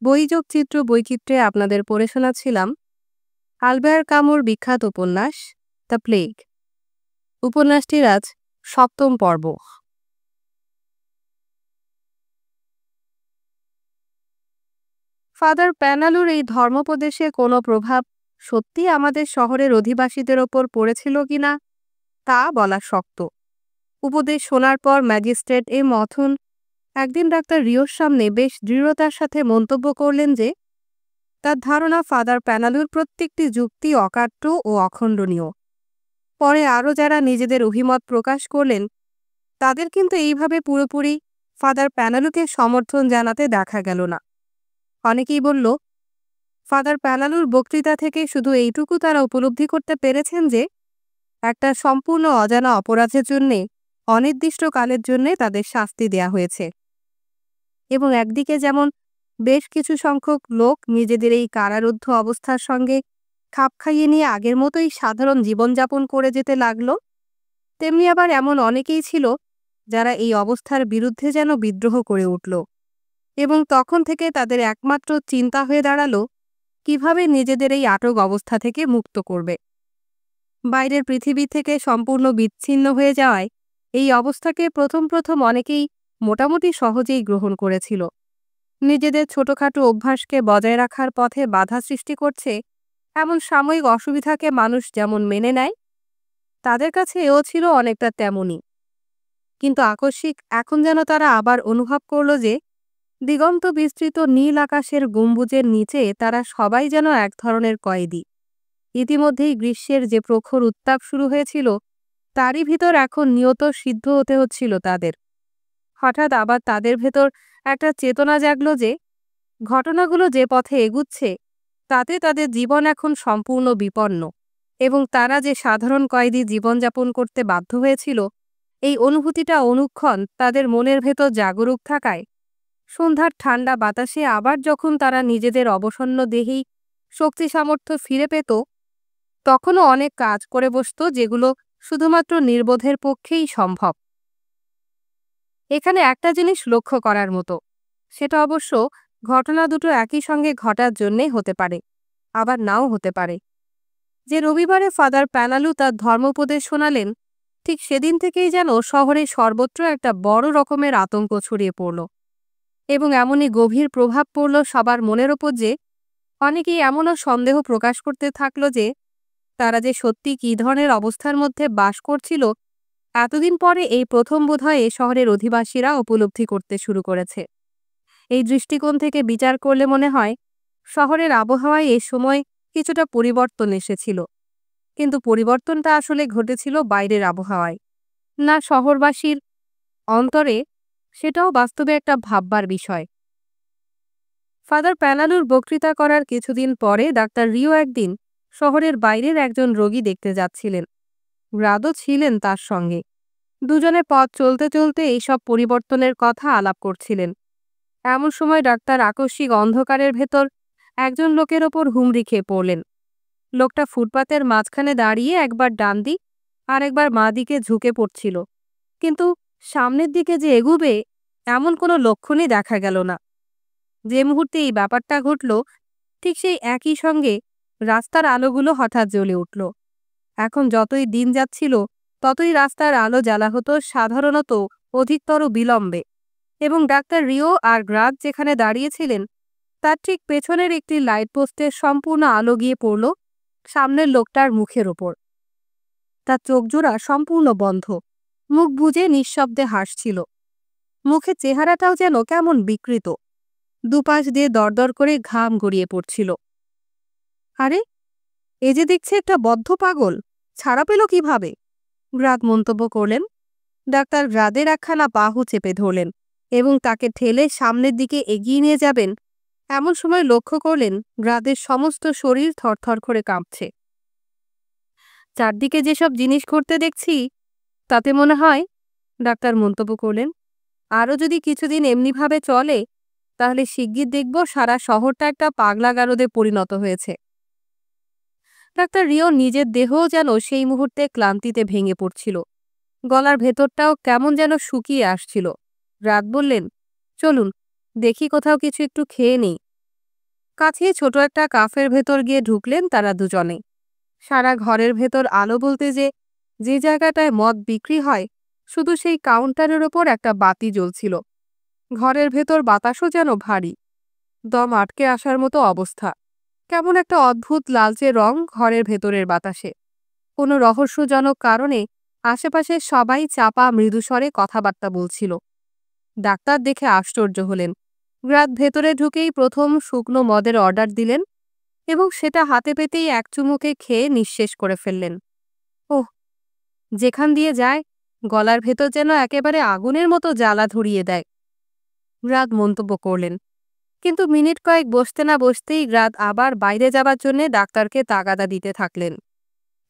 বইযোগ চিত্র বৈচিত্র্যে আপনাদের পড়ে শোনাচ্ছিলাম আলবেয়ার কামুর বিখ্যাত উপন্যাস দ্য প্লেগ। উপন্যাসটির আজ ৭ম পর্ব। ফাদার প্যানালুর এই ধর্মোপদেশে কোনো প্রভাব সত্যি আমাদের শহরের অধিবাসীদের ওপর পড়েছিল কিনা তা বলা শক্ত। উপদেশ শোনার পর ম্যাজিস্ট্রেট মথুন একদিন ডাক্তার রিওর সামনে বেশ দৃঢ়তার সাথে মন্তব্য করলেন যে তার ধারণা ফাদার প্যানালুর প্রত্যেকটি যুক্তি অকাট্য ও অখণ্ডনীয়। পরে আরও যারা নিজেদের অভিমত প্রকাশ করলেন তাদের কিন্তু এইভাবে পুরোপুরি ফাদার প্যানালুকে সমর্থন জানাতে দেখা গেল না। অনেকেই বলল ফাদার প্যানালুর বক্তৃতা থেকে শুধু এইটুকু তারা উপলব্ধি করতে পেরেছেন যে একটা সম্পূর্ণ অজানা অপরাধের জন্যে অনির্দিষ্টকালের জন্যে তাদের শাস্তি দেয়া হয়েছে। এবং একদিকে যেমন বেশ কিছু সংখ্যক লোক নিজেদের এই কারারুদ্ধ অবস্থার সঙ্গে খাপ খাইয়ে নিয়ে আগের মতোই সাধারণ জীবনযাপন করে যেতে লাগল, তেমনি আবার এমন অনেকেই ছিল যারা এই অবস্থার বিরুদ্ধে যেন বিদ্রোহ করে উঠল। এবং তখন থেকে তাদের একমাত্র চিন্তা হয়ে দাঁড়ালো কিভাবে নিজেদের এই আটক অবস্থা থেকে মুক্ত করবে। বাইরের পৃথিবী থেকে সম্পূর্ণ বিচ্ছিন্ন হয়ে যাওয়ায় এই অবস্থাকে প্রথম প্রথম অনেকেই মোটামুটি সহজেই গ্রহণ করেছিল। নিজেদের ছোটখাটো অভ্যাসকে বজায় রাখার পথে বাধা সৃষ্টি করছে এমন সাময়িক অসুবিধাকে মানুষ যেমন মেনে নেয়, তাদের কাছে এও ছিল অনেকটা তেমনই। কিন্তু আকস্মিক এখন যেন তারা আবার অনুভব করল যে দিগন্ত বিস্তৃত নীল আকাশের গম্বুজের নিচে তারা সবাই যেন এক ধরনের কয়েদি। ইতিমধ্যেই গ্রীষ্মের যে প্রখর উত্তাপ শুরু হয়েছিল তারই ভিতর এখন নিয়ত সিদ্ধ হতে হচ্ছিল তাদের। হঠাৎ আবার তাদের ভেতর একটা চেতনা জাগল যে ঘটনাগুলো যে পথে এগুচ্ছে তাতে তাদের জীবন এখন সম্পূর্ণ বিপন্ন, এবং তারা যে সাধারণ কয়েদি জীবনযাপন করতে বাধ্য হয়েছিল এই অনুভূতিটা অনুক্ষণ তাদের মনের ভেতর জাগরুক থাকায় সন্ধ্যার ঠান্ডা বাতাসে আবার যখন তারা নিজেদের অবসন্ন দেহেই শক্তি সামর্থ্য ফিরে পেত, তখনও অনেক কাজ করে বসত যেগুলো শুধুমাত্র নির্বোধের পক্ষেই সম্ভব। এখানে একটা জিনিস লক্ষ্য করার মতো, সেটা অবশ্য ঘটনা দুটো একই সঙ্গে ঘটার জন্যে হতে পারে, আবার নাও হতে পারে। যে রবিবারে ফাদার প্যানালু তার ধর্মোপদেশ শোনালেন ঠিক সেদিন থেকেই যেন শহরে সর্বত্র একটা বড় রকমের আতঙ্ক ছড়িয়ে পড়ল, এবং এমনই গভীর প্রভাব পড়ল সবার মনের ওপর যে অনেকেই এমনও সন্দেহ প্রকাশ করতে থাকল যে তারা যে সত্যি কী ধরনের অবস্থার মধ্যে বাস করছিল এতদিন পরে এই প্রথম বোধহয় এ শহরের অধিবাসীরা উপলব্ধি করতে শুরু করেছে। এই দৃষ্টিকোণ থেকে বিচার করলে মনে হয় শহরের আবহাওয়ায় এ সময় কিছুটা পরিবর্তন এসেছিল, কিন্তু পরিবর্তনটা আসলে ঘটেছিল বাইরের আবহাওয়ায়, না শহরবাসীর অন্তরে। সেটাও বাস্তবে একটা ভাববার বিষয়। ফাদার প্যানালুর বক্তৃতা করার কিছুদিন পরে ডাক্তার রিও একদিন শহরের বাইরের একজন রোগী দেখতে যাচ্ছিলেন। গ্রাদও ছিলেন তার সঙ্গে। দুজনে পথ চলতে চলতে এইসব পরিবর্তনের কথা আলাপ করছিলেন। এমন সময় ডাক্তার আকস্মিক অন্ধকারের ভেতর একজন লোকের ওপর হুমড়ি খেয়ে পড়লেন। লোকটা ফুটপাতের মাঝখানে দাঁড়িয়ে একবার ডান দিক আর একবার মা দিকে ঝুঁকে পড়ছিল, কিন্তু সামনের দিকে যে এগুবে এমন কোনো লক্ষণই দেখা গেল না। যে মুহূর্তে এই ব্যাপারটা ঘটল ঠিক সেই একই সঙ্গে রাস্তার আলোগুলো হঠাৎ জ্বলে উঠল। এখন যতই দিন যাচ্ছিল ততই রাস্তার আলো জ্বালা হতো সাধারণত অধিকতর বিলম্বে, এবং ডাক্তার রিও আর গ্রাদ যেখানে দাঁড়িয়েছিলেন তার ঠিক পেছনের একটি লাইট পোস্টের সম্পূর্ণ আলো গিয়ে পড়ল সামনের লোকটার মুখের ওপর। তার চোখজোড়া সম্পূর্ণ বন্ধ, মুখ বুজে নিঃশব্দে হাসছিল। মুখের চেহারাটাও যেন কেমন বিকৃত, দুপাশ দিয়ে দরদর করে ঘাম গড়িয়ে পড়ছিল। আরে, এ যে দেখছে একটা বদ্ধ পাগল, ছাড়া পেল কিভাবে? গ্রাদ মন্তব্য করলেন। ডাক্তার গ্রাদের একখানা বাহু চেপে ধরলেন এবং তাকে ঠেলে সামনের দিকে এগিয়ে নিয়ে যাবেন এমন সময় লক্ষ্য করলেন গ্রাদের সমস্ত শরীর থরথর করে কাঁপছে। চারদিকে যেসব জিনিস ঘটতে দেখছি তাতে মনে হয়, ডাক্তার মন্তব্য করলেন, আরও যদি কিছুদিন এমনিভাবে চলে তাহলে শিগগির দেখব সারা শহরটা একটা পাগলা গারদে পরিণত হয়েছে। ডাক্তার রিও নিজের দেহও যেন সেই মুহূর্তে ক্লান্তিতে ভেঙে পড়ছিল। গলার ভেতরটাও কেমন যেন শুকিয়ে আসছিল। রাত বললেন, চলুন দেখি কোথাও কিছু একটু খেয়ে নেই। কাছেই ছোট একটা কাফের ভেতর গিয়ে ঢুকলেন তারা দুজনে। সারা ঘরের ভেতর আলো বলতে যে জায়গাটায় মদ বিক্রি হয়, শুধু সেই কাউন্টারের ওপর একটা বাতি জ্বলছিল। ঘরের ভেতর বাতাসও যেন ভারী, দম আটকে আসার মতো অবস্থা। কেমন একটা অদ্ভুত লালচে রং ঘরের ভেতরের বাতাসে। কোনো রহস্যজনক কারণে আশেপাশে সবাই চাপা মৃদুস্বরে কথাবার্তা বলছিল। ডাক্তার দেখে আশ্চর্য হলেন। রাত ভেতরে ঢুকেই প্রথম শুকনো মদের অর্ডার দিলেন এবং সেটা হাতে পেতেই এক চুমুকে খেয়ে নিঃশেষ করে ফেললেন। ওহ, যেখান দিয়ে যায় গলার ভেতর যেন একেবারে আগুনের মতো জ্বালা ধরিয়ে দেয়, রাত মন্তব্য করলেন। কিন্তু মিনিট কয়েক বসতে না বসতেই রাত আবার বাইরে যাবার জন্যে ডাক্তারকে তাগাদা দিতে থাকলেন।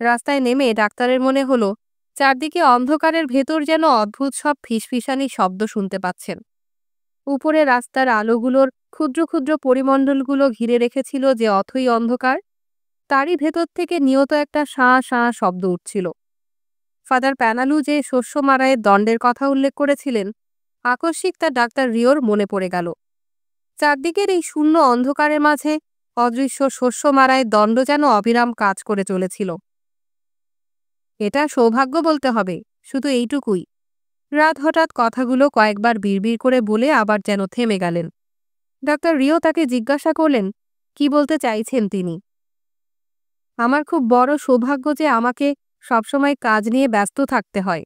রাস্তায় নেমে ডাক্তারের মনে হলো চারদিকে অন্ধকারের ভেতর যেন অদ্ভুত সব ফিসফিসানি শব্দ শুনতে পাচ্ছেন। উপরে রাস্তার আলোগুলোর ক্ষুদ্র ক্ষুদ্র পরিমণ্ডলগুলো ঘিরে রেখেছিল যে অথই অন্ধকার, তারই ভেতর থেকে নিয়ত একটা শাঁ শাঁ শব্দ উঠছিল। ফাদার প্যানালু যে শস্য মারায়ের দণ্ডের কথা উল্লেখ করেছিলেন, আকস্মিক তা ডাক্তার রিওর মনে পড়ে গেল। চারদিকের এই শূন্য অন্ধকারের মাঝে অদৃশ্য শস্য মারায়ের দণ্ড যেন অবিরাম কাজ করে চলেছিল। এটা সৌভাগ্য বলতে হবে, শুধু এইটুকুই। রাত হঠাৎ কথাগুলো কয়েকবার বিড়বিড় করে বলে আবার যেন থেমে গেলেন। ডাক্তার রিও তাকে জিজ্ঞাসা করলেন, কি বলতে চাইছেন তিনি? আমার খুব বড় সৌভাগ্য যে আমাকে সবসময় কাজ নিয়ে ব্যস্ত থাকতে হয়।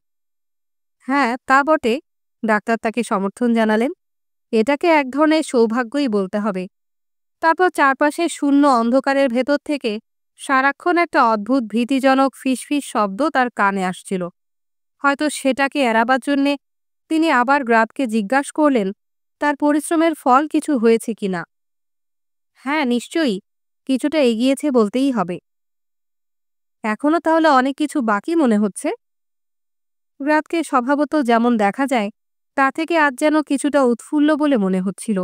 হ্যাঁ, তা বটে, ডাক্তার তাকে সমর্থন জানালেন। এটাকে এক ধরনের সৌভাগ্যই বলতে হবে। তারপর চারপাশে শূন্য অন্ধকারের ভেতর থেকে সারাক্ষণ একটা অদ্ভুত ভীতিজনক ফিসফিস শব্দ তার কানে আসছিল। হয়তো সেটাকে এড়াবার জন্যে তিনি আবার গ্রাদকে জিজ্ঞাসা করলেন তার পরিশ্রমের ফল কিছু হয়েছে কিনা। হ্যাঁ, নিশ্চয়ই কিছুটা এগিয়েছে বলতেই হবে। এখনো তাহলে অনেক কিছু বাকি মনে হচ্ছে? গ্রাদকে স্বভাবত যেমন দেখা যায় তা থেকে আজ যেন কিছুটা উৎফুল্ল বলে মনে হচ্ছিল,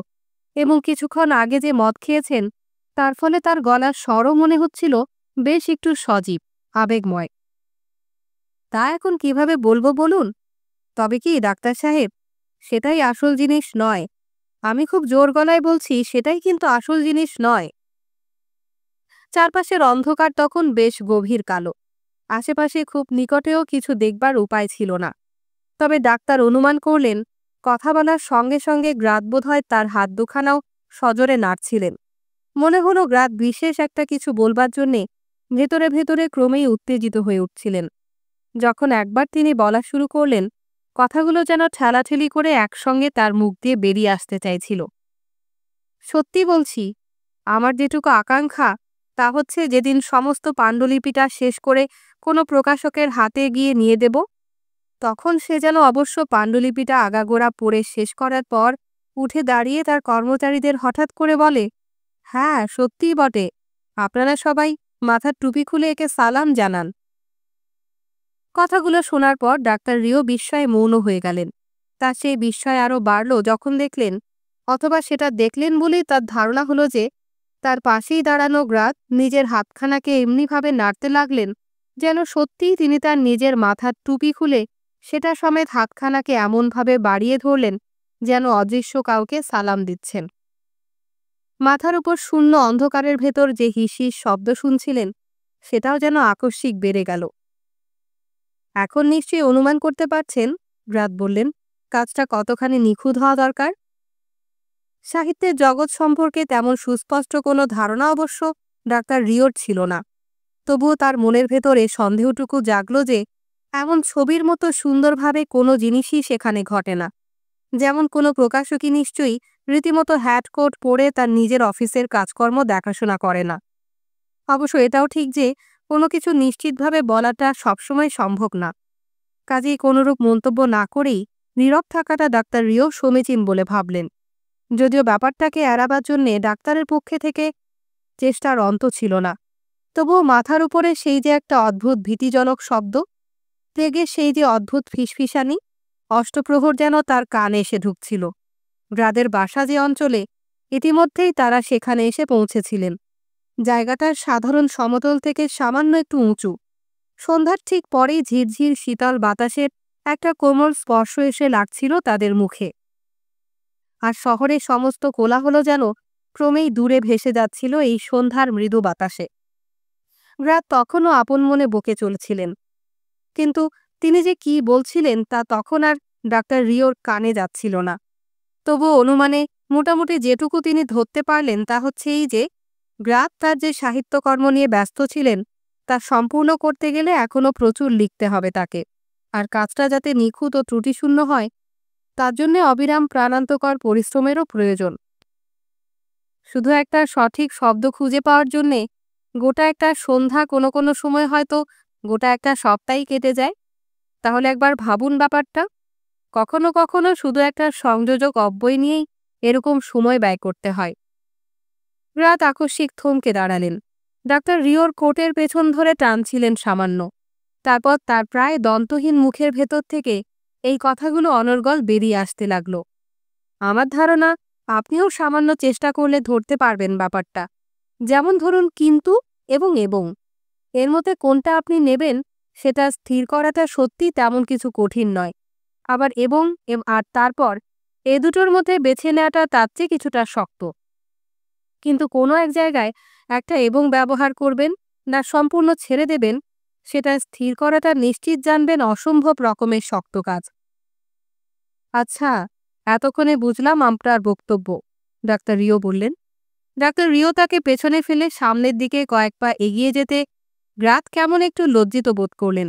এবং কিছুক্ষণ আগে যে মদ খেয়েছেন তার ফলে তার গলার স্বরও মনে হচ্ছিল বেশ একটু সজীব, আবেগময়। তা এখন কিভাবে বলবো বলুন? তবে কি ডাক্তার সাহেব, সেটাই আসল জিনিস নয়। আমি খুব জোর গলায় বলছি, সেটাই কিন্তু আসল জিনিস নয়। চারপাশের অন্ধকার তখন বেশ গভীর কালো। আশেপাশে খুব নিকটেও কিছু দেখবার উপায় ছিল না। তবে ডাক্তার অনুমান করলেন কথা বলার সঙ্গে সঙ্গে গ্রাদ বোধহয় তার হাত দুখানাও সজোরে নাড়ছিলেন। মনে হলো গ্রাদ বিশেষ একটা কিছু বলবার জন্যে ভেতরে ভেতরে ক্রমেই উত্তেজিত হয়ে উঠছিলেন। যখন একবার তিনি বলা শুরু করলেন, কথাগুলো যেন ঠেলাঠেলি করে একসঙ্গে তার মুখ দিয়ে বেরিয়ে আসতে চাইছিল। সত্যি বলছি, আমার যেটুকু আকাঙ্ক্ষা তা হচ্ছে যেদিন সমস্ত পাণ্ডুলিপিটা শেষ করে কোনো প্রকাশকের হাতে গিয়ে নিয়ে দেব, তখন সে যেন অবশ্য পাণ্ডুলিপিটা আগাগোড়া পড়ে শেষ করার পর উঠে দাঁড়িয়ে তার কর্মচারীদের হঠাৎ করে বলে, হ্যাঁ সত্যিই বটে, আপনারা সবাই মাথার টুপি খুলে একে সালাম জানান। কথাগুলো শোনার পর ডাক্তার রিও বিস্ময়ে মৌন হয়ে গেলেন। তার সেই বিস্ময় আরও বাড়ল যখন দেখলেন, অথবা সেটা দেখলেন বলেই তার ধারণা হলো যে তার পাশেই দাঁড়ানো গ্রাদ নিজের হাতখানাকে এমনিভাবে নাড়তে লাগলেন যেন সত্যিই তিনি তার নিজের মাথার টুপি খুলে সেটা সমেত হাতখানাকে এমনভাবে বাড়িয়ে ধরলেন যেন অদৃশ্য কাউকে সালাম দিচ্ছেন। মাথার উপর শূন্য অন্ধকারের ভেতর যে হিসিস শব্দ শুনছিলেন সেটাও যেন আকস্মিক বেড়ে গেল। এখন নিশ্চয়ই অনুমান করতে পারছেন, গ্রাদ বললেন, কাজটা কতখানি নিখুঁত হওয়া দরকার। সাহিত্যের জগৎ সম্পর্কে তেমন সুস্পষ্ট কোনো ধারণা অবশ্য ডাক্তার রিওর ছিল না। তবুও তার মনের ভেতরে সন্দেহটুকু জাগল যে এমন ছবির মতো সুন্দরভাবে কোনো জিনিসই সেখানে ঘটে না। যেমন কোনো প্রকাশকই নিশ্চয়ই রীতিমতো হ্যাটকোট পরে তার নিজের অফিসের কাজকর্ম দেখাশোনা করে না। অবশ্য এটাও ঠিক যে কোনো কিছু নিশ্চিতভাবে বলাটা সবসময় সম্ভব না। কাজেই কোনোরূপ মন্তব্য না করেই নীরব থাকাটা ডাক্তার রিও সমীচীন বলে ভাবলেন। যদিও ব্যাপারটাকে এড়াবার জন্যে ডাক্তারের পক্ষে থেকে চেষ্টার অন্ত ছিল না, তবুও মাথার উপরে সেই যে একটা অদ্ভুত ভীতিজনক শব্দ, প্লেগের সেই যে অদ্ভুত ফিসফিসানি, অষ্টপ্রহর যেন তার কানে এসে ঢুকছিল। গ্রাদের বাসা যে অঞ্চলে, ইতিমধ্যেই তারা সেখানে এসে পৌঁছেছিলেন। জায়গাটার সাধারণ সমতল থেকে সামান্য একটু উঁচু। সন্ধ্যার ঠিক পরেই ঝিরঝির শীতল বাতাসের একটা কোমল স্পর্শ এসে লাগছিল তাদের মুখে। আর শহরের সমস্ত কোলাহল যেন ক্রমেই দূরে ভেসে যাচ্ছিল এই সন্ধ্যার মৃদু বাতাসে। রাত তখনও আপন মনে বকে চলছিলেন, কিন্তু তিনি যে কি বলছিলেন তা তখন আর ডাক্তার রিওর কানে যাচ্ছিল না। তবুও অনুমানে মোটামুটি যেটুকু তিনি ধরতে পারলেন তা হচ্ছে এই যে গ্রাত তার যে সাহিত্যকর্ম নিয়ে ব্যস্ত ছিলেন তা সম্পূর্ণ করতে গেলে এখনও প্রচুর লিখতে হবে তাকে, আর কাজটা যাতে নিখুঁত ও ত্রুটিশূন্য হয় তার জন্য অবিরাম প্রাণান্তকর পরিশ্রমেরও প্রয়োজন। শুধু একটা সঠিক শব্দ খুঁজে পাওয়ার জন্যে গোটা একটা সন্ধ্যা, কোনো কোনো সময় হয়তো গোটা একটা সপ্তাহই কেটে যায়। তাহলে একবার ভাবুন ব্যাপারটা। কখনো কখনো শুধু একটা সংযোজক অব্যয় নিয়েই এরকম সময় ব্যয় করতে হয়। রাত আকস্মিক থমকে দাঁড়ালেন। ডাক্তার রিওর কোটের পেছন ধরে টানছিলেন সামান্য। তারপর তার প্রায় দন্তহীন মুখের ভেতর থেকে এই কথাগুলো অনর্গল বেরিয়ে আসতে লাগল। আমার ধারণা আপনিও সামান্য চেষ্টা করলে ধরতে পারবেন ব্যাপারটা। যেমন ধরুন কিন্তু এবং এর মধ্যে কোনটা আপনি নেবেন সেটা স্থির করাটা সত্যি তেমন কিছু কঠিন নয়। আবার এবং আর তারপর এ দুটোর মধ্যে বেছে নেওয়াটা তার চেয়ে কিছুটা শক্ত। কিন্তু কোনো এক জায়গায় একটা এবং ব্যবহার করবেন না সম্পূর্ণ ছেড়ে দেবেন সেটা স্থির করাটা নিশ্চিত জানবেন অসম্ভব রকমের শক্ত কাজ। আচ্ছা, এতক্ষণে বুঝলাম আপনার বক্তব্য, ডাক্তার রিও বললেন। ডাক্তার রিও তাকে পেছনে ফেলে সামনের দিকে কয়েক পা এগিয়ে যেতে গ্রাত কেমন একটু লজ্জিত বোধ করলেন।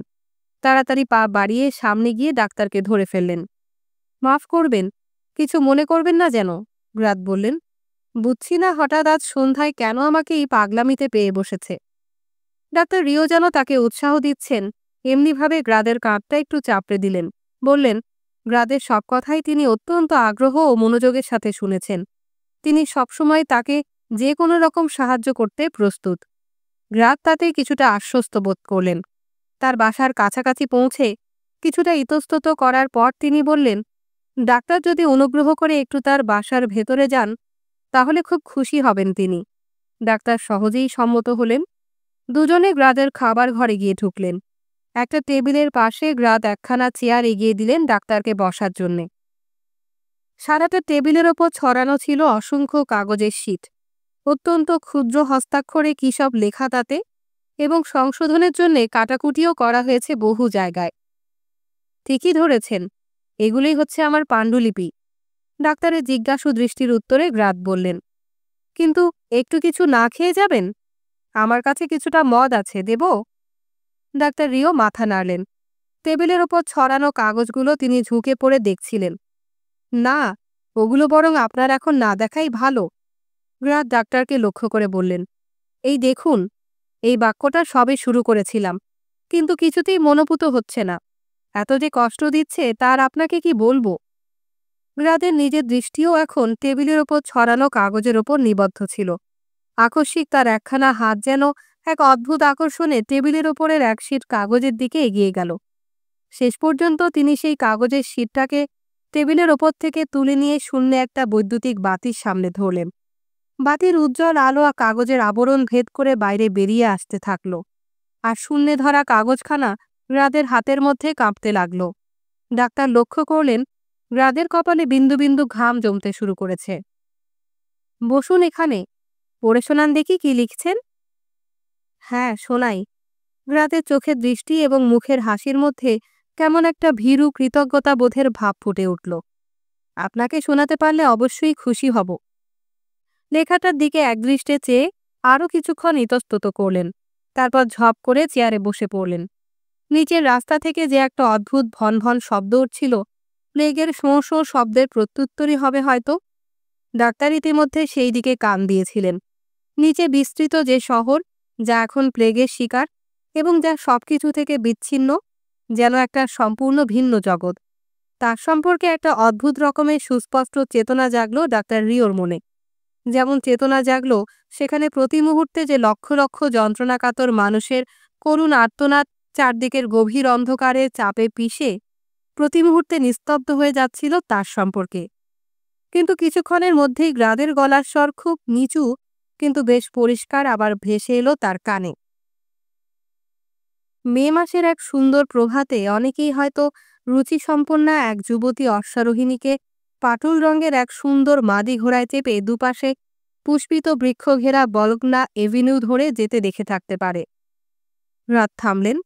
তাড়াতাড়ি পা বাড়িয়ে সামনে গিয়ে ডাক্তারকে ধরে ফেললেন। মাফ করবেন, কিছু মনে করবেন না যেন, গ্রাত বললেন। বুঝছি না হঠাৎ আজ সন্ধ্যায় কেন আমাকে এই পাগলামিতে পেয়ে বসেছে। ডাক্তার রিও যেন তাকে উৎসাহ দিচ্ছেন এমনিভাবে গ্রাদের কাঁধটা একটু চাপড়ে দিলেন। বললেন, গ্রাদের সব কথাই তিনি অত্যন্ত আগ্রহ ও মনোযোগের সাথে শুনেছেন। তিনি সবসময় তাকে যে কোনো রকম সাহায্য করতে প্রস্তুত। গ্রাদ তাতে কিছুটা আশ্বস্ত বোধ করলেন। তার বাসার কাছাকাছি পৌঁছে কিছুটা ইতস্তত করার পর তিনি বললেন, ডাক্তার যদি অনুগ্রহ করে একটু তার বাসার ভেতরে যান তাহলে খুব খুশি হবেন তিনি। ডাক্তার সহজেই সম্মত হলেন। দুজনে গ্রাদের খাবার ঘরে গিয়ে ঢুকলেন। একটা টেবিলের পাশে গ্রাদ একখানা চেয়ার এগিয়ে দিলেন ডাক্তারকে বসার জন্যে। সারাটা টেবিলের ওপর ছড়ানো ছিল অসংখ্য কাগজের শীট। অত্যন্ত ক্ষুদ্র হস্তাক্ষরে কী সব লেখা তাতে, এবং সংশোধনের জন্যে কাটাকুটিও করা হয়েছে বহু জায়গায়। ঠিকই ধরেছেন, এগুলোই হচ্ছে আমার পাণ্ডুলিপি, ডাক্তারের জিজ্ঞাসু দৃষ্টির উত্তরে গ্রাদ বললেন। কিন্তু একটু কিছু না খেয়ে যাবেন? আমার কাছে কিছুটা মদ আছে, দেব? ডাক্তার রিও মাথা নাড়লেন। টেবিলের ওপর ছড়ানো কাগজগুলো তিনি ঝুঁকে পড়ে দেখছিলেন। না, ওগুলো বরং আপনার এখন না দেখাই ভালো, গ্রাদ ডাক্তারকে লক্ষ্য করে বললেন। এই দেখুন, এই বাক্যটা সবে শুরু করেছিলাম, কিন্তু কিছুতেই মনোপুত হচ্ছে না। এত যে কষ্ট দিচ্ছে তার আপনাকে কি বলবো। গ্রাদের নিজের দৃষ্টিও এখন টেবিলের ওপর ছড়ানো কাগজের ওপর নিবদ্ধ ছিল। আকস্মিক তার একখানা হাত যেন এক অদ্ভুত আকর্ষণে টেবিলের ওপরের এক শীট কাগজের দিকে এগিয়ে গেল। শেষ পর্যন্ত তিনি সেই কাগজের শীটটাকে টেবিলের ওপর থেকে তুলে নিয়ে শূন্যে একটা বৈদ্যুতিক বাতির সামনে ধরলেন। বাতির উজ্জ্বল আলো কাগজের আবরণ ভেদ করে বাইরে বেরিয়ে আসতে থাকল, আর শূন্যে ধরা কাগজখানা গ্রাদের হাতের মধ্যে কাঁপতে লাগল। ডাক্তার লক্ষ্য করলেন গ্রাদের কপালে বিন্দু বিন্দু ঘাম জমতে শুরু করেছে। বসুন এখানে, পড়ে শোনান দেখি কি লিখছেন। হ্যাঁ, শোনাই। গ্রাদের চোখের দৃষ্টি এবং মুখের হাসির মধ্যে কেমন একটা ভীরু কৃতজ্ঞতা বোধের ভাব ফুটে উঠল। আপনাকে শোনাতে পারলে অবশ্যই খুশি হব। লেখাটার দিকে একদৃষ্টে চেয়ে আরও কিছুক্ষণ ইতস্তত করলেন। তারপর ঝপ করে চেয়ারে বসে পড়লেন। নিচের রাস্তা থেকে যে একটা অদ্ভুত ভন ভন শব্দ উঠছিল, প্লেগের শোঁ শোঁ শব্দের প্রত্যুত্তরই হবে হয়তো। ডাক্তার ইতিমধ্যে সেই দিকে কান দিয়েছিলেন। নিচে বিস্তৃত যে শহর, যা এখন প্লেগের শিকার এবং যা সবকিছু থেকে বিচ্ছিন্ন, যেন একটা সম্পূর্ণ ভিন্ন জগৎ, তার সম্পর্কে একটা অদ্ভুত রকমের সুস্পষ্ট চেতনা জাগল ডাক্তার রিওর মনে। যেমন চেতনা জাগল সেখানে প্রতি মুহূর্তে যে লক্ষ লক্ষ যন্ত্রণাকাতর মানুষের করুণ আর্তনাদ চারদিকের গভীর অন্ধকারে চাপে পিষে প্রতি মুহূর্তে নিস্তব্ধ হয়ে যাচ্ছিল তার সম্পর্কে। কিন্তু কিছুক্ষণের মধ্যেই গ্রাদের গলার স্বর খুব নিচু কিন্তু বেশ পরিষ্কার আবার ভেসে এলো তার কানে। মে মাসের এক সুন্দর প্রভাতে অনেকেই হয়তো রুচিসম্পন্না এক যুবতী অশ্বারোহিণীকে পাটুল রঙের এক সুন্দর মাদি ঘোড়ায় চেপে দুপাশে পুষ্পিত বৃক্ষ ঘেরা বলগনা এভিনিউ ধরে যেতে দেখে থাকতে পারে। রাত থামলেন,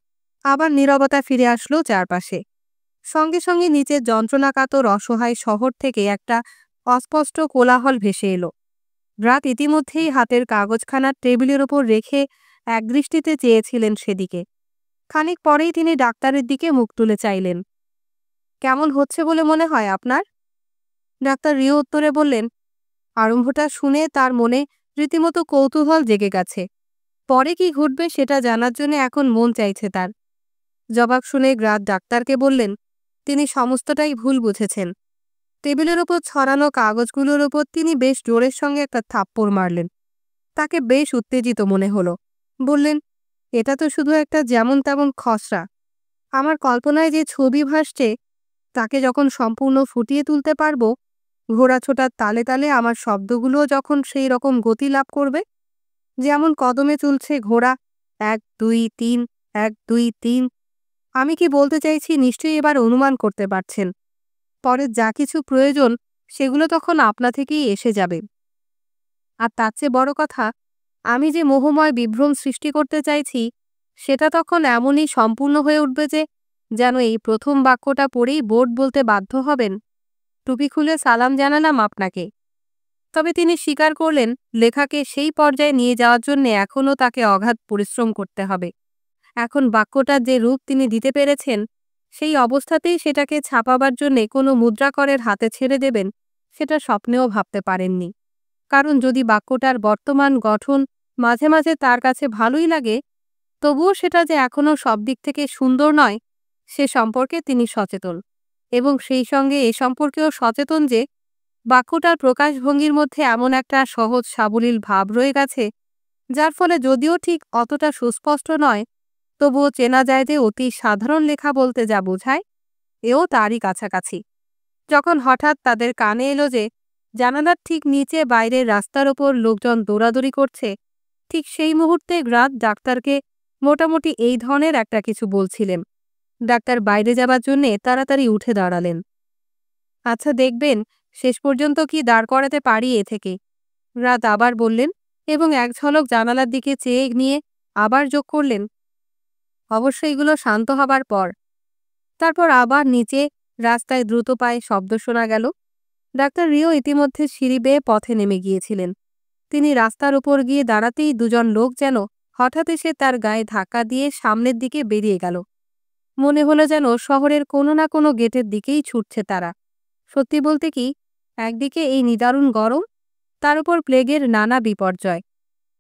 আবার নীরবতা ফিরে আসলো চারপাশে। সঙ্গে সঙ্গে নিচের যন্ত্রণাকাতর অসহায় শহর থেকে একটা অস্পষ্ট কোলাহল ভেসে এলো। রাত ইতিমধ্যেই হাতের কাগজখানা টেবিলের ওপর রেখে একদৃষ্টিতে চেয়েছিলেন সেদিকে। খানিক পরেই তিনি ডাক্তারের দিকে মুখ তুলে চাইলেন। কেমন হচ্ছে বলে মনে হয় আপনার? ডাক্তার রিও উত্তরে বললেন। আরম্ভটা শুনে তার মনে রীতিমতো কৌতূহল জেগে গেছে। পরে কি ঘটবে সেটা জানার জন্য এখন মন চাইছে তার। জবাব শুনে গ্রাদ ডাক্তারকে বললেন, তিনি সমস্তটাই ভুল বুঝেছেন। টেবিলের ওপর ছড়ানো কাগজগুলোর ওপর তিনি বেশ জোরের সঙ্গে একটা থাপ্পড় মারলেন। তাকে বেশ উত্তেজিত মনে হলো। বললেন, এটা তো শুধু একটা যেমন তেমন খসড়া। আমার কল্পনায় যে ছবি ভাসছে তাকে যখন সম্পূর্ণ ফুটিয়ে তুলতে পারবো, ঘোড়া ছোটার তালে তালে আমার শব্দগুলোও যখন সেই রকম গতি লাভ করবে, যেমন কদমে চলছে ঘোড়া ১ ২ ৩ ১ ২ ৩। আমি কি বলতে চাইছি নিশ্চয়ই এবার অনুমান করতে পারছেন। পরের যা কিছু প্রয়োজন সেগুলো তখন আপনা থেকেই এসে যাবে। আর তার চেয়ে বড় কথা, আমি যে মোহময় বিভ্রম সৃষ্টি করতে চাইছি সেটা তখন এমনই সম্পূর্ণ হয়ে উঠবে যে যেন এই প্রথম বাক্যটা পড়েই বোর্ড বলতে বাধ্য হবেন, টুপি খুলে সালাম জানালাম আপনাকে। তবে তিনি স্বীকার করলেন, লেখাকে সেই পর্যায়ে নিয়ে যাওয়ার জন্য এখনও তাকে অগাধ পরিশ্রম করতে হবে। এখন বাক্যটার যে রূপ তিনি দিতে পেরেছেন, সেই অবস্থাতেই সেটাকে ছাপাবার জন্যে কোনো মুদ্রাকরের হাতে ছেড়ে দেবেন, সেটা স্বপ্নেও ভাবতে পারেননি। কারণ যদি বাক্যটার বর্তমান গঠন মাঝে মাঝে তার কাছে ভালোই লাগে, তবুও সেটা যে এখনও সব দিক থেকে সুন্দর নয় সে সম্পর্কে তিনি সচেতন। এবং সেই সঙ্গে এ সম্পর্কেও সচেতন যে বাক্যটার প্রকাশভঙ্গির মধ্যে এমন একটা সহজ সাবলীল ভাব রয়ে গেছে, যার ফলে যদিও ঠিক অতটা সুস্পষ্ট নয়, তবুও চেনা যায় যে অতি সাধারণ লেখা বলতে যা বোঝায় এও তারই কাছাকাছি। যখন হঠাৎ তাদের কানে এলো যে জানালার ঠিক নিচে বাইরের রাস্তার ওপর লোকজন দৌড়াদৌড়ি করছে, ঠিক সেই মুহূর্তে গ্রাদ ডাক্তারকে মোটামুটি এই ধরনের একটা কিছু বলছিলেন। ডাক্তার বাইরে যাবার জন্যে তাড়াতাড়ি উঠে দাঁড়ালেন। আচ্ছা দেখবেন শেষ পর্যন্ত কি দাঁড় করাতে পারি এ থেকে, গ্রাদ আবার বললেন এবং এক ঝলক জানালার দিকে চেয়ে নিয়ে আবার যোগ করলেন, অবশ্যই এগুলো শান্ত হবার পর। তারপর আবার নিচে রাস্তায় দ্রুত পায়ে শব্দ শোনা গেল। ডাক্তার রিও ইতিমধ্যে সিঁড়ি বেয়ে পথে নেমে গিয়েছিলেন। তিনি রাস্তার উপর গিয়ে দাঁড়াতেই দুজন লোক যেন হঠাৎ এসে তার গায়ে ধাক্কা দিয়ে সামনের দিকে বেরিয়ে গেল। মনে হলো যেন শহরের কোনো না কোনো গেটের দিকেই ছুটছে তারা। সত্যি বলতে কি, একদিকে এই নিদারুণ গরম, তার উপর প্লেগের নানা বিপর্যয়।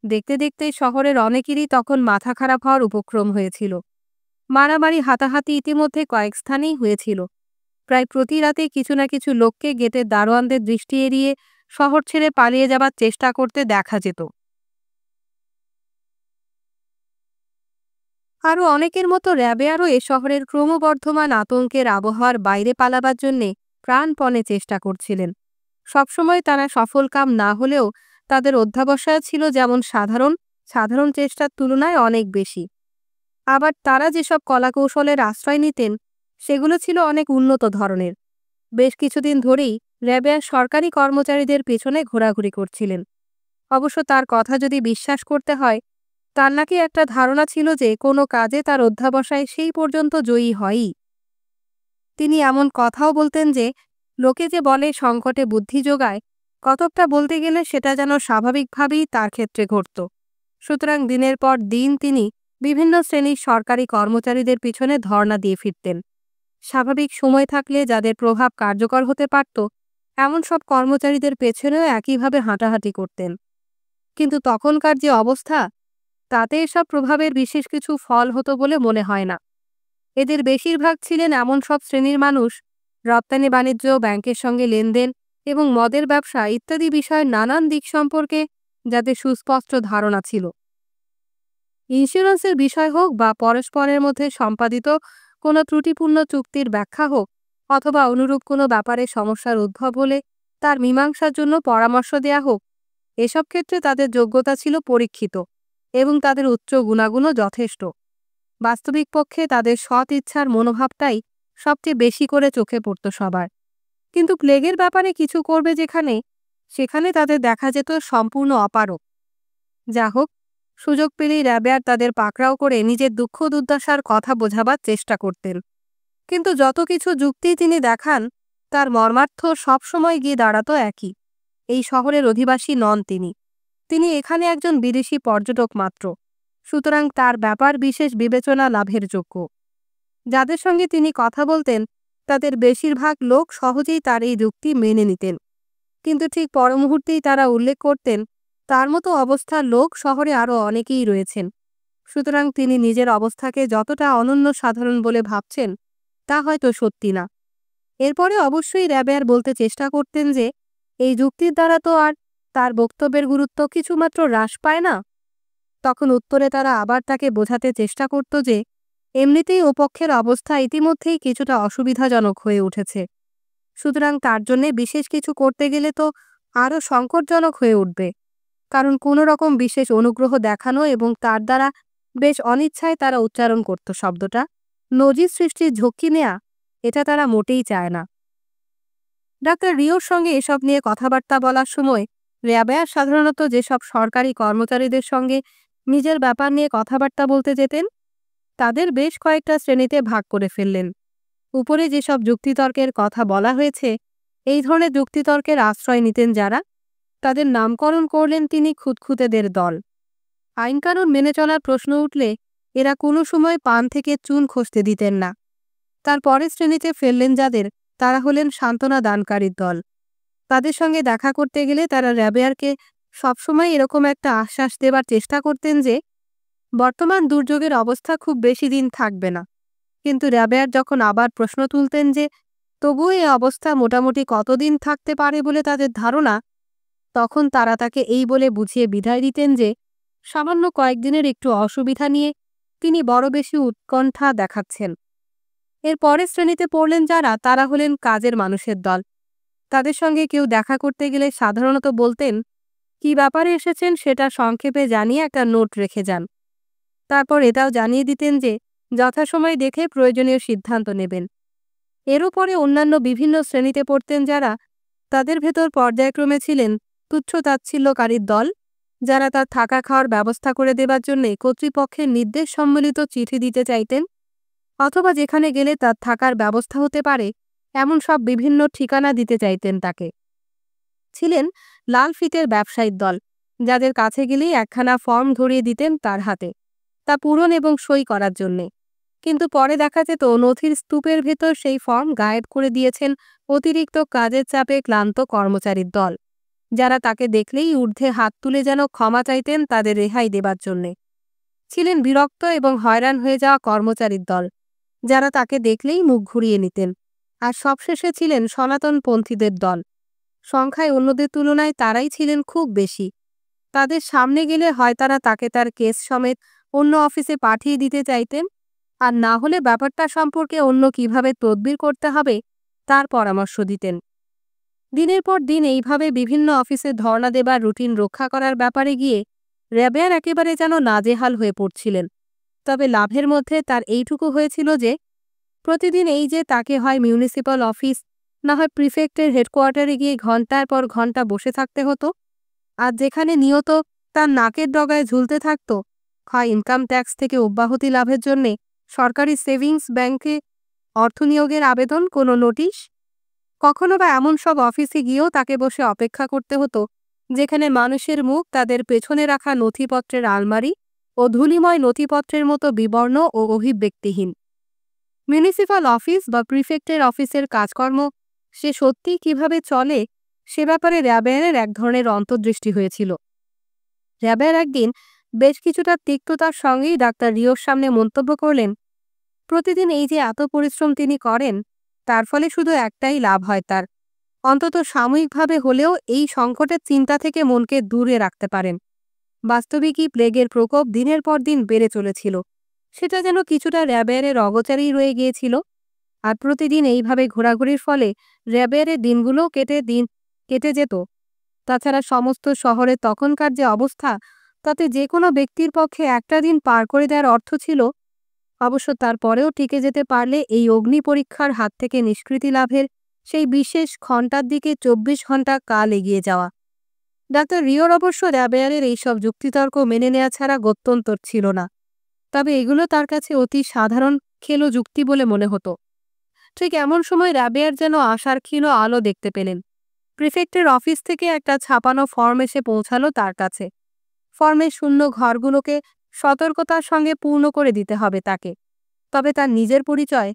দেখতে দেখতে শহরের অনেকেরই তখন মাথা খারাপ হওয়ার উপক্রম হয়েছিল। মারামারি হাতাহাতি ইতিমধ্যে কয়েক স্থানেই হয়েছিল। প্রায় প্রতি রাতে কিছু না কিছু লোককে গেটের দারোয়ানদের দৃষ্টি এড়িয়ে শহর ছেড়ে পালিয়ে যাবার চেষ্টা করতে দেখা যেত। আরও অনেকের মতো র্যাবেয়ারও এ শহরের ক্রমবর্ধমান আতঙ্কের আবহাওয়ার বাইরে পালাবার জন্যে প্রাণপণে চেষ্টা করছিলেন। সবসময় তারা সফলকাম না হলেও তাদের অধ্যাবসায় ছিল যেমন সাধারণ চেষ্টার তুলনায় অনেক বেশি। আবার তারা যেসব কলাকৌশলের আশ্রয় নিতেন সেগুলো ছিল অনেক উন্নত ধরনের। বেশ কিছুদিন ধরেই র্যাবেয়ার সরকারি কর্মচারীদের পেছনে ঘোরাঘুরি করছিলেন। অবশ্য তার কথা যদি বিশ্বাস করতে হয়, তার নাকি একটা ধারণা ছিল যে কোনো কাজে তার অধ্যাবসায় সেই পর্যন্ত জয়ী হয়ই। তিনি এমন কথাও বলতেন যে লোকে যে বলে সংকটে বুদ্ধি যোগায়, কতকটা বলতে গেলে সেটা যেন স্বাভাবিকভাবেই তার ক্ষেত্রে ঘটত। সুতরাং দিনের পর দিন তিনি বিভিন্ন শ্রেণীর সরকারি কর্মচারীদের পিছনে ধর্ণা দিয়ে ফিরতেন। স্বাভাবিক সময় থাকলে যাদের প্রভাব কার্যকর হতে পারত এমন সব কর্মচারীদের পেছনেও একইভাবে হাঁটাহাঁটি করতেন। কিন্তু তখনকার যে অবস্থা, তাতে এসব প্রভাবের বিশেষ কিছু ফল হতো বলে মনে হয় না। এদের বেশিরভাগ ছিলেন এমন সব শ্রেণীর মানুষ, রপ্তানি বাণিজ্য, ব্যাংকের সঙ্গে লেনদেন এবং মদের ব্যবসা ইত্যাদি বিষয়ের নানান দিক সম্পর্কে যাদের সুস্পষ্ট ধারণা ছিল। ইন্স্যুরেন্সের বিষয় হোক বা পরস্পরের মধ্যে সম্পাদিত কোনো ত্রুটিপূর্ণ চুক্তির ব্যাখ্যা হোক, অথবা অনুরূপ কোনো ব্যাপারে সমস্যার উদ্ভব হলে তার মীমাংসার জন্য পরামর্শ দেয়া হোক, এসব ক্ষেত্রে তাদের যোগ্যতা ছিল পরীক্ষিত এবং তাদের উচ্চ গুণাগুণও যথেষ্ট। বাস্তবিক পক্ষে তাদের সৎ ইচ্ছার মনোভাবটাই সবচেয়ে বেশি করে চোখে পড়ত সবার। কিন্তু প্লেগের ব্যাপারে কিছু করবে যেখানে, সেখানে তাদের দেখা যেত সম্পূর্ণ অপারগ। যা হোক, সুযোগ পেলেই র্যাবেয়ার তাদের পাকড়াও করে নিজের দুঃখ দুর্দশার কথা বোঝাবার চেষ্টা করতেন। কিন্তু যত কিছু যুক্তি তিনি দেখান, তার মর্মার্থ সবসময় গিয়ে দাঁড়াতো একই: এই শহরের অধিবাসী নন তিনি। তিনি এখানে একজন বিদেশি পর্যটক মাত্র, সুতরাং তার ব্যাপার বিশেষ বিবেচনা লাভের যোগ্য। যাদের সঙ্গে তিনি কথা বলতেন তাদের বেশিরভাগ লোক সহজেই তার এই যুক্তি মেনে নিতেন, কিন্তু ঠিক পর মুহূর্তেই তারা উল্লেখ করতেন তার মতো অবস্থার লোক শহরে আরও অনেকেই রয়েছেন। সুতরাং তিনি নিজের অবস্থাকে যতটা অনন্য সাধারণ বলে ভাবছেন তা হয়তো সত্যি না। এরপরে অবশ্যই র্যাবেয়ার বলতে চেষ্টা করতেন যে এই যুক্তির দ্বারা তো আর তার বক্তব্যের গুরুত্ব কিছুমাত্র হ্রাস পায় না। তখন উত্তরে তারা আবার তাকে বোঝাতে চেষ্টা করত যে এমনিতেই ওপক্ষের অবস্থা ইতিমধ্যেই কিছুটা অসুবিধাজনক হয়ে উঠেছে, সুতরাং তার জন্যে বিশেষ কিছু করতে গেলে তো আরও সংকটজনক হয়ে উঠবে। কারণ কোনো রকম বিশেষ অনুগ্রহ দেখানো এবং তার দ্বারা বেশ অনিচ্ছায় তারা উচ্চারণ করত শব্দটা নজির সৃষ্টির ঝক্কি নেয়া, এটা তারা মোটেই চায় না। ডাক্তার রিওর সঙ্গে এসব নিয়ে কথাবার্তা বলার সময় র্যাবেয়ার সাধারণত যেসব সরকারি কর্মচারীদের সঙ্গে নিজের ব্যাপার নিয়ে কথাবার্তা বলতে যেতেন তাদের বেশ কয়েকটা শ্রেণীতে ভাগ করে ফেললেন। উপরে যেসব যুক্তিতর্কের কথা বলা হয়েছে, এই ধরনের যুক্তিতর্কের আশ্রয় নিতেন যারা, তাদের নামকরণ করলেন তিনি খুঁতখুঁতেদের দল। আইনকানুন মেনে চলার প্রশ্ন উঠলে এরা কোনো সময় পান থেকে চুন খসতে দিতেন না। তার পরের শ্রেণীতে ফেললেন যাদের, তারা হলেন সান্ত্বনা দানকারীর দল। তাদের সঙ্গে দেখা করতে গেলে তারা র্যাবেয়ারকে সবসময় এরকম একটা আশ্বাস দেবার চেষ্টা করতেন যে বর্তমান দুর্যোগের অবস্থা খুব বেশি দিন থাকবে না। কিন্তু র্যাবেয়ার যখন আবার প্রশ্ন তুলতেন যে তবুও এই অবস্থা মোটামুটি কতদিন থাকতে পারে বলে তাদের ধারণা, তখন তারা তাকে এই বলে বুঝিয়ে বিদায় দিতেন যে সামান্য কয়েকদিনের একটু অসুবিধা নিয়ে তিনি বড় বেশি উৎকণ্ঠা দেখাচ্ছেন। এর পরের শ্রেণীতে পড়লেন যারা, তারা হলেন কাজের মানুষের দল। তাদের সঙ্গে কেউ দেখা করতে গেলে সাধারণত বলতেন কি ব্যাপারে এসেছেন সেটা সংক্ষেপে জানিয়ে একটা নোট রেখে যান। তারপর এটাও জানিয়ে দিতেন যে যথাসময় দেখে প্রয়োজনীয় সিদ্ধান্ত নেবেন। এরও পরে অন্যান্য বিভিন্ন শ্রেণীতে পড়তেন যারা, তাদের ভেতর পর্যায়ক্রমে ছিলেন তুচ্ছ-তাচ্ছিল্যকারীর দল, যারা তার থাকা খাওয়ার ব্যবস্থা করে দেবার জন্যে কর্তৃপক্ষের নির্দেশ সম্বলিত চিঠি দিতে চাইতেন, অথবা যেখানে গেলে তার থাকার ব্যবস্থা হতে পারে এমন সব বিভিন্ন ঠিকানা দিতে চাইতেন তাকে। ছিলেন লাল ফিতের ব্যবসায়ীর দল, যাদের কাছে গেলেই একখানা ফর্ম ধরিয়ে দিতেন তার হাতে, তা পূরণ এবং সই করার জন্যে। কিন্তু পরে দেখা যেত নথির স্তূপের ভেতর সেই ফর্ম গায়েব করে দিয়েছেন অতিরিক্ত কাজের চাপে ক্লান্ত কর্মচারীর দল, যারা তাকে দেখলেই ঊর্ধ্বে হাত তুলে যেন ক্ষমা চাইতেন তাদের রেহাই দেবার জন্যে। ছিলেন বিরক্ত এবং হয়রান হয়ে যাওয়া কর্মচারীর দল, যারা তাকে দেখলেই মুখ ঘুরিয়ে নিতেন। আর সবশেষে ছিলেন সনাতনপন্থীদের দল। সংখ্যায় অন্যদের তুলনায় তারাই ছিলেন খুব বেশি। তাদের সামনে গেলে হয় তারা তাকে তার কেস সমেত অন্য অফিসে পাঠিয়ে দিতে চাইতেন, আর না হলে ব্যাপারটা সম্পর্কে অন্য কিভাবে তদবির করতে হবে তার পরামর্শ দিতেন। দিনের পর দিন এইভাবে বিভিন্ন অফিসে ধর্ণা দেবার রুটিন রক্ষা করার ব্যাপারে গিয়ে র্যাবেয়ার একেবারে যেন নাজেহাল হয়ে পড়ছিলেন। তবে লাভের মধ্যে তার এইটুকু হয়েছিল যে প্রতিদিন এই যে তাকে হয় মিউনিসিপ্যাল অফিস না হয় প্রিফেক্টের হেডকোয়ার্টারে গিয়ে ঘন্টার পর ঘন্টা বসে থাকতে হতো, আর যেখানে নিয়ত তার নাকের ডগায় ঝুলতে থাকত হয় ইনকাম ট্যাক্স থেকে অব্যাহতি লাভের জন্যে সরকারি সেভিংস ব্যাংকে অর্থ নিয়োগের আবেদন, কোনো নোটিশ। কখনো বা এমন সব অফিসে গিয়েও তাকে বসে অপেক্ষা করতে হতো যেখানে মানুষের মুখ তাদের পেছনে রাখা নথিপত্রের আলমারি ও ধূলিময় নথিপত্রের মতো বিবর্ণ ও অভিব্যক্তিহীন। মিউনিসিপ্যাল অফিস বা প্রিফেক্টের অফিসের কাজকর্ম সে সত্যি কিভাবে চলে সে ব্যাপারে র্যাবেয়ারের এক ধরনের অন্তর্দৃষ্টি হয়েছিল। র্যাবেয়ার একদিন বেশ কিছুটা তিক্ততার সঙ্গেই ডাক্তার রিওর সামনে মন্তব্য করলেন, প্রতিদিন এই যে এত পরিশ্রম তিনি করেন তার ফলে শুধু একটাই লাভ হয় তার, অন্তত সাময়িকভাবে হলেও এই সংকটের চিন্তা থেকে মনকে দূরে রাখতে পারেন। বাস্তবিকই প্লেগের প্রকোপ দিনের পর দিন বেড়ে চলেছিল, সেটা যেন কিছুটা র্যাবেয়ারের অগোচরেই রয়ে গিয়েছিল। আর প্রতিদিন এইভাবে ঘোরাঘুরির ফলে র্যাবেয়ারের দিনগুলো কেটে যেত। তাছাড়া সমস্ত শহরে তখনকার যে অবস্থা, তাতে যে কোনো ব্যক্তির পক্ষে একটা দিন পার করে দেওয়ার অর্থ ছিল, অবশ্য তারপরেও টিকে যেতে পারলে এই অগ্নি পরীক্ষার হাত থেকে নিষ্কৃতি লাভের সেই বিশেষ ঘণ্টার দিকে 24 ঘণ্টা কাল এগিয়ে যাওয়া। ডাক্তার রিওর অবশ্য র্যাবেয়ারের এইসব যুক্তিতর্ক মেনে নেওয়া ছাড়া গত্যন্তর ছিল না। তবে এগুলো তার কাছে অতি সাধারণ খেলো যুক্তি বলে মনে হতো। ঠিক এমন সময় র্যাবেয়ার যেন আশার ক্ষীণ আলো দেখতে পেলেন। প্রিফেক্টের অফিস থেকে একটা ছাপানো ফর্ম এসে পৌঁছালো তার কাছে। ফর্মের শূন্য ঘরগুলোকে সতর্কতার সঙ্গে পূর্ণ করে দিতে হবে তাকে। তবে তার নিজের পরিচয়,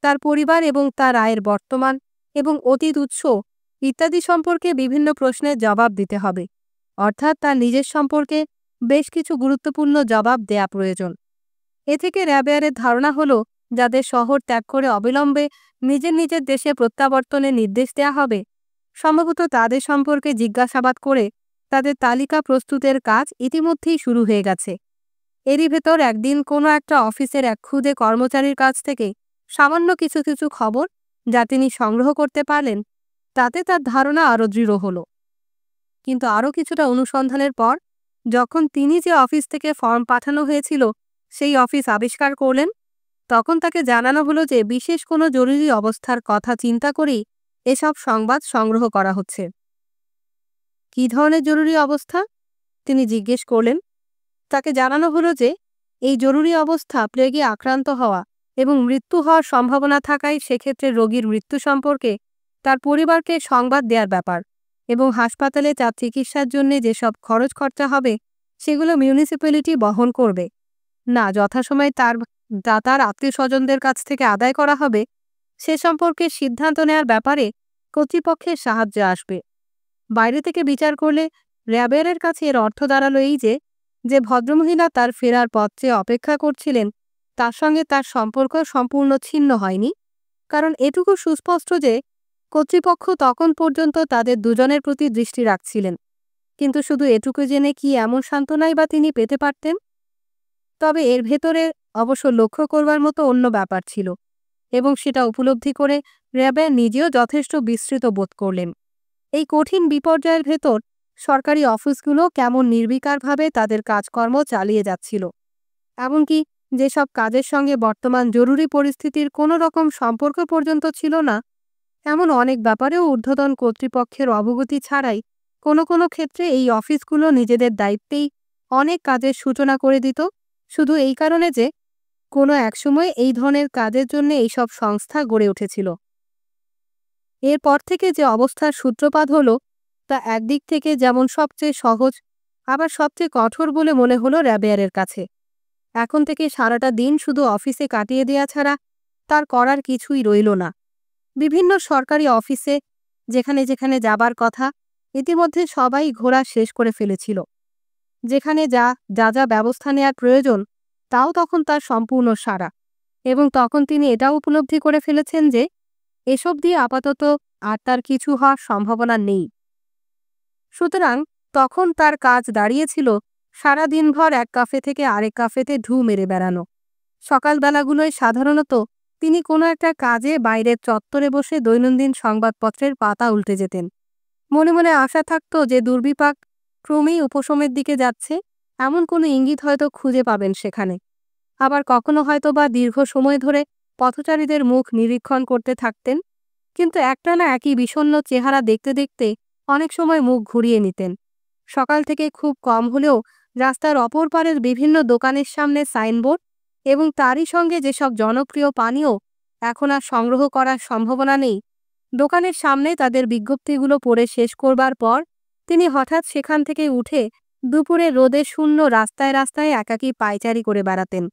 তার পরিবার এবং তার আয়ের বর্তমান এবং অতীত উৎস ইত্যাদি সম্পর্কে বিভিন্ন প্রশ্নের জবাব দিতে হবে। অর্থাৎ তার নিজের সম্পর্কে বেশ কিছু গুরুত্বপূর্ণ জবাব দেয়া প্রয়োজন। এ থেকে র্যাবেয়ারের ধারণা হলো, যাদের শহর ত্যাগ করে অবিলম্বে নিজের নিজের দেশে প্রত্যাবর্তনের নির্দেশ দেয়া হবে, সম্ভবত তাদের সম্পর্কে জিজ্ঞাসাবাদ করে তাদের তালিকা প্রস্তুতের কাজ ইতিমধ্যেই শুরু হয়ে গেছে। এরই ভেতর একদিন কোনো একটা অফিসের এক ক্ষুদে কর্মচারীর কাছ থেকে সামান্য কিছু কিছু খবর যা তিনি সংগ্রহ করতে পারলেন, তাতে তার ধারণা আরও দৃঢ় হলো। কিন্তু আরও কিছুটা অনুসন্ধানের পর যখন তিনি যে অফিস থেকে ফর্ম পাঠানো হয়েছিল সেই অফিস আবিষ্কার করলেন, তখন তাকে জানানো হলো যে বিশেষ কোনো জরুরি অবস্থার কথা চিন্তা করেই এসব সংবাদ সংগ্রহ করা হচ্ছে। কী ধরনের জরুরি অবস্থা? তিনি জিজ্ঞেস করলেন। তাকে জানানো হলো যে এই জরুরি অবস্থা প্লেগে আক্রান্ত হওয়া এবং মৃত্যু হওয়ার সম্ভাবনা থাকায় সেক্ষেত্রে রোগীর মৃত্যু সম্পর্কে তার পরিবারকে সংবাদ দেওয়ার ব্যাপার, এবং হাসপাতালে তার চিকিৎসার জন্য যেসব খরচ খরচা হবে সেগুলো মিউনিসিপ্যালিটি বহন করবে না, যথাসময়ে তার আত্মীয় স্বজনদের কাছ থেকে আদায় করা হবে, সে সম্পর্কে সিদ্ধান্ত নেওয়ার ব্যাপারে কর্তৃপক্ষের সাহায্য আসবে। বাইরে থেকে বিচার করলে র্যাবেয়ারের কাছে এর অর্থ দাঁড়ালো এই যে ভদ্রমহিলা তার ফেরার পথে অপেক্ষা করছিলেন তার সঙ্গে তার সম্পর্ক সম্পূর্ণ ছিন্ন হয়নি, কারণ এটুকু সুস্পষ্ট যে কর্তৃপক্ষ তখন পর্যন্ত তাদের দুজনের প্রতি দৃষ্টি রাখছিলেন। কিন্তু শুধু এটুকু জেনে কি এমন সান্ত্বনাই বা তিনি পেতে পারতেন? তবে এর ভেতরে অবশ্য লক্ষ্য করবার মতো অন্য ব্যাপার ছিল, এবং সেটা উপলব্ধি করে র্যাবেয়ার নিজেও যথেষ্ট বিস্মৃত বোধ করলেন। এই কঠিন বিপর্যয়ের ভেতর সরকারি অফিসগুলো কেমন নির্বিকারভাবে তাদের কাজকর্ম চালিয়ে যাচ্ছিল, এমনকি যেসব কাজের সঙ্গে বর্তমান জরুরি পরিস্থিতির কোনো রকম সম্পর্ক পর্যন্ত ছিল না, এমন অনেক ব্যাপারেও ঊর্ধ্বতন কর্তৃপক্ষের অবগতি ছাড়াই কোনো কোনো ক্ষেত্রে এই অফিসগুলো নিজেদের দায়িত্বেই অনেক কাজের সূচনা করে দিত, শুধু এই কারণে যে কোনো একসময় এই ধরনের কাজের জন্য এইসব সংস্থা গড়ে উঠেছিল। এরপর থেকে যে অবস্থার সূত্রপাত হলো তা একদিক থেকে যেমন সবচেয়ে সহজ, আবার সবচেয়ে কঠোর বলে মনে হলো র্যাবেয়ারের কাছে। এখন থেকে সারাটা দিন শুধু অফিসে কাটিয়ে দেওয়া ছাড়া তার করার কিছুই রইল না। বিভিন্ন সরকারি অফিসে যেখানে যেখানে যাবার কথা ইতিমধ্যে সবাই ঘোরা শেষ করে ফেলেছিল। যেখানে যা যা ব্যবস্থা নেওয়ার প্রয়োজন তাও তখন তার সম্পূর্ণ সারা, এবং তখন তিনি এটাও উপলব্ধি করে ফেলেছেন যে এসব দিয়ে আপাতত আর তার কিছু হওয়ার সম্ভাবনা নেই। সুতরাং তখন তার কাজ দাঁড়িয়েছিল সারা দিনভর এক কাফে থেকে আরেক কাফেতে ঢু মেরে বেড়ানো। সকালবেলাগুলোয় সাধারণত তিনি কোনো একটা কাজে বাইরের চত্বরে বসে দৈনন্দিন সংবাদপত্রের পাতা উল্টে যেতেন। মনে মনে আশা থাকত যে দুর্বিপাক ক্রমেই উপশমের দিকে যাচ্ছে, এমন কোনো ইঙ্গিত হয়তো খুঁজে পাবেন সেখানে। আবার কখনো হয়তো বা দীর্ঘ সময় ধরে পথচারীদের মুখ নিরীক্ষণ করতে থাকতেন, কিন্তু একটানা একই বিষণ্ণ চেহারা দেখতে দেখতে অনেক সময় মুখ ঘুরিয়ে নিতেন। সকাল থেকে খুব কম হলেও রাস্তার অপর পারের বিভিন্ন দোকানের সামনে সাইনবোর্ড এবং তারই সঙ্গে যেসব জনপ্রিয় পানীয় এখন আর সংগ্রহ করার সম্ভাবনা নেই, দোকানের সামনে তাদের বিজ্ঞপ্তিগুলো পড়ে শেষ করবার পর তিনি হঠাৎ সেখান থেকে উঠে দুপুরে রোদে শূন্য রাস্তায় রাস্তায় একাকী পায়চারি করে বেড়াতেন।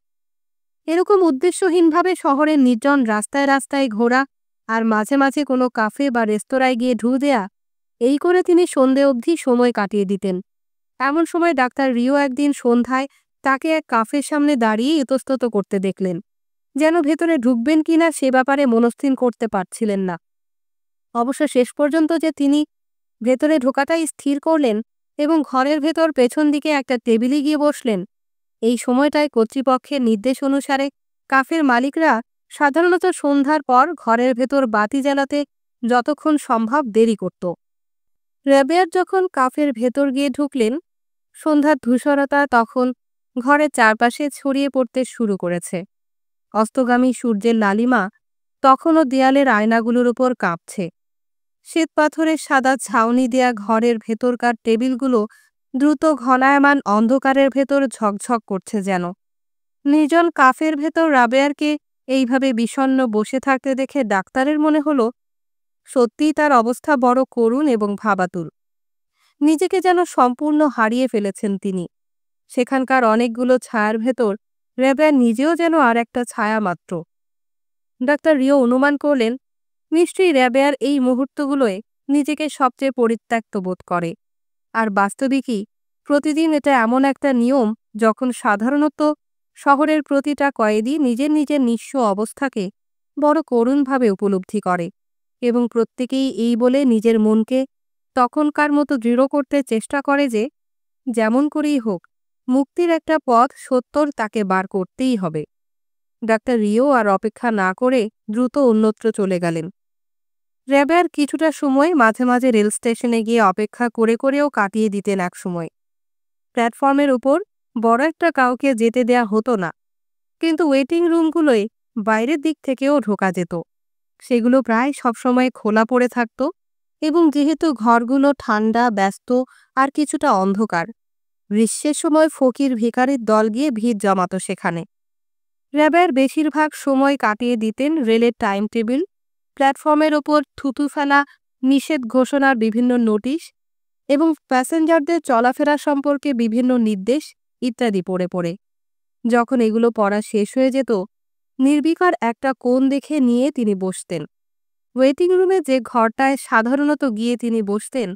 এরকম উদ্দেশ্যহীনভাবে শহরের নির্জন রাস্তায় রাস্তায় ঘোরা আর মাঝে মাঝে কোনো কাফে বা রেস্তোরাঁয় গিয়ে ঢু দেয়া, এই করে তিনি সন্ধে অবধি সময় কাটিয়ে দিতেন। এমন সময় ডাক্তার রিও একদিন সন্ধ্যায় তাকে এক কাফের সামনে দাঁড়িয়ে ইতস্তত করতে দেখলেন, যেন ভেতরে ঢুকবেন কিনা সে ব্যাপারে মনস্থির করতে পারছিলেন না। অবশ্য শেষ পর্যন্ত যে তিনি ভেতরে ঢোকাটাই স্থির করলেন এবং ঘরের ভেতর পেছন দিকে একটা টেবিলে গিয়ে বসলেন। এই সময়টায় কর্তৃপক্ষের নির্দেশ অনুসারে কাফের মালিকরা সাধারণত সন্ধ্যার পর ঘরের ভেতর বাতি জ্বালাতে যতক্ষণ সম্ভব দেরি করত। র্যাবেয়ার যখন কাফের ভেতর গিয়ে ঢুকলেন, সন্ধ্যার ধূসরতা তখন ঘরের চারপাশে ছড়িয়ে পড়তে শুরু করেছে। অস্তগামী সূর্যের লালিমা তখনও দেয়ালের আয়নাগুলোর উপর কাঁপছে। শ্বেতপাথরের সাদা ছাউনি দেয়া ঘরের ভেতরকার টেবিলগুলো দ্রুত ঘনায়মান অন্ধকারের ভেতর ঝকঝক করছে যেন। নির্জন কাফের ভেতর রাবেয়ারকে এইভাবে বিষণ্ণ বসে থাকতে দেখে ডাক্তারের মনে হলো সত্যিই তার অবস্থা বড় করুণ এবং ভাবাতুর। নিজেকে যেন সম্পূর্ণ হারিয়ে ফেলেছেন তিনি। সেখানকার অনেকগুলো ছায়ার ভেতর রাবেয়া নিজেও যেন আর একটা ছায়া মাত্র। ডাক্তার রিও অনুমান করলেন নিশ্চয়ই রাবেয়ার এই মুহূর্তগুলোয় নিজেকে সবচেয়ে পরিত্যক্ত বোধ করে। আর বাস্তবিকই প্রতিদিন এটা এমন একটা নিয়ম যখন সাধারণত শহরের প্রতিটা কয়েদি নিজের নিজের নিঃস্ব অবস্থাকে বড় করুণভাবে উপলব্ধি করে এবং প্রত্যেকেই এই বলে নিজের মনকে তখনকার মতো দৃঢ় করতে চেষ্টা করে যে যেমন করেই হোক মুক্তির একটা পথ সত্তর তাকে বার করতেই হবে। ডাক্তার রিও আর অপেক্ষা না করে দ্রুত অন্যত্র চলে গেলেন। রাবেয়ার কিছুটা সময় মাঝে মাঝে রেল স্টেশনে গিয়ে অপেক্ষা করে করেও কাটিয়ে দিতেন এক সময়। প্ল্যাটফর্মের উপর বড় একটা কাউকে যেতে দেয়া হতো না, কিন্তু ওয়েটিং রুমগুলোয় বাইরের দিক থেকেও ঢোকা যেত। সেগুলো প্রায় সবসময় খোলা পড়ে থাকত এবং যেহেতু ঘরগুলো ঠান্ডা, ব্যস্ত আর কিছুটা অন্ধকার, গ্রীষ্মের সময় ফকির ভিখারির দল গিয়ে ভিড় জমাত সেখানে। রাবেয়ার বেশিরভাগ সময় কাটিয়ে দিতেন রেলের টাইম টেবিল, প্ল্যাটফর্মের ওপর থুতু ফেলা নিষেধ ঘোষণার বিভিন্ন নোটিশ এবং প্যাসেঞ্জারদের চলাফেরা সম্পর্কে বিভিন্ন নির্দেশ ইত্যাদি পড়ে পড়ে। যখন এগুলো পড়া শেষ হয়ে যেত, নির্বিকার একটা কোণ দেখে নিয়ে তিনি বসতেন। ওয়েটিং রুমে যে ঘরটায় সাধারণত গিয়ে তিনি বসতেন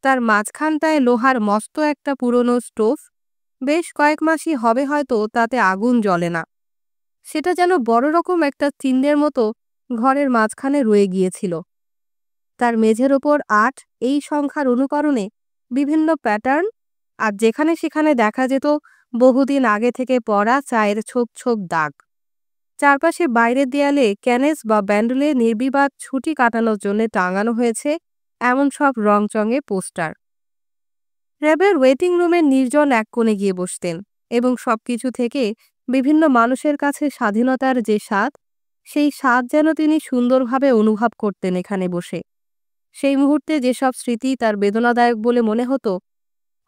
তার মাঝখানটায় লোহার মস্ত একটা পুরনো স্টোভ। বেশ কয়েক মাসই হবে হয়তো তাতে আগুন জ্বলে না। সেটা যেন বড় রকম একটা চিহ্নের মতো ঘরের মাঝখানে রয়ে গিয়েছিল। তার মেঝের ওপর ৮ এই সংখ্যার অনুকরণে বিভিন্ন প্যাটার্ন, আর যেখানে সেখানে দেখা যেত বহুদিন আগে থেকে পড়া চায়ের ছোপ ছোপ দাগ। চারপাশে বাইরের দেয়ালে ক্যানেস বা ব্যান্ডেলে নির্বিবাদ ছুটি কাটানোর জন্য টাঙানো হয়েছে এমন সব রংচঙে পোস্টার। রাবেয়ার ওয়েটিং রুমের নির্জন এক কোণে গিয়ে বসতেন এবং সবকিছু থেকে বিভিন্ন মানুষের কাছে স্বাধীনতার যে স্বাদ, সেই স্বাদ যেন তিনি সুন্দরভাবে অনুভব করতেন এখানে বসে। সেই মুহূর্তে যেসব স্মৃতি তার বেদনাদায়ক বলে মনে হতো,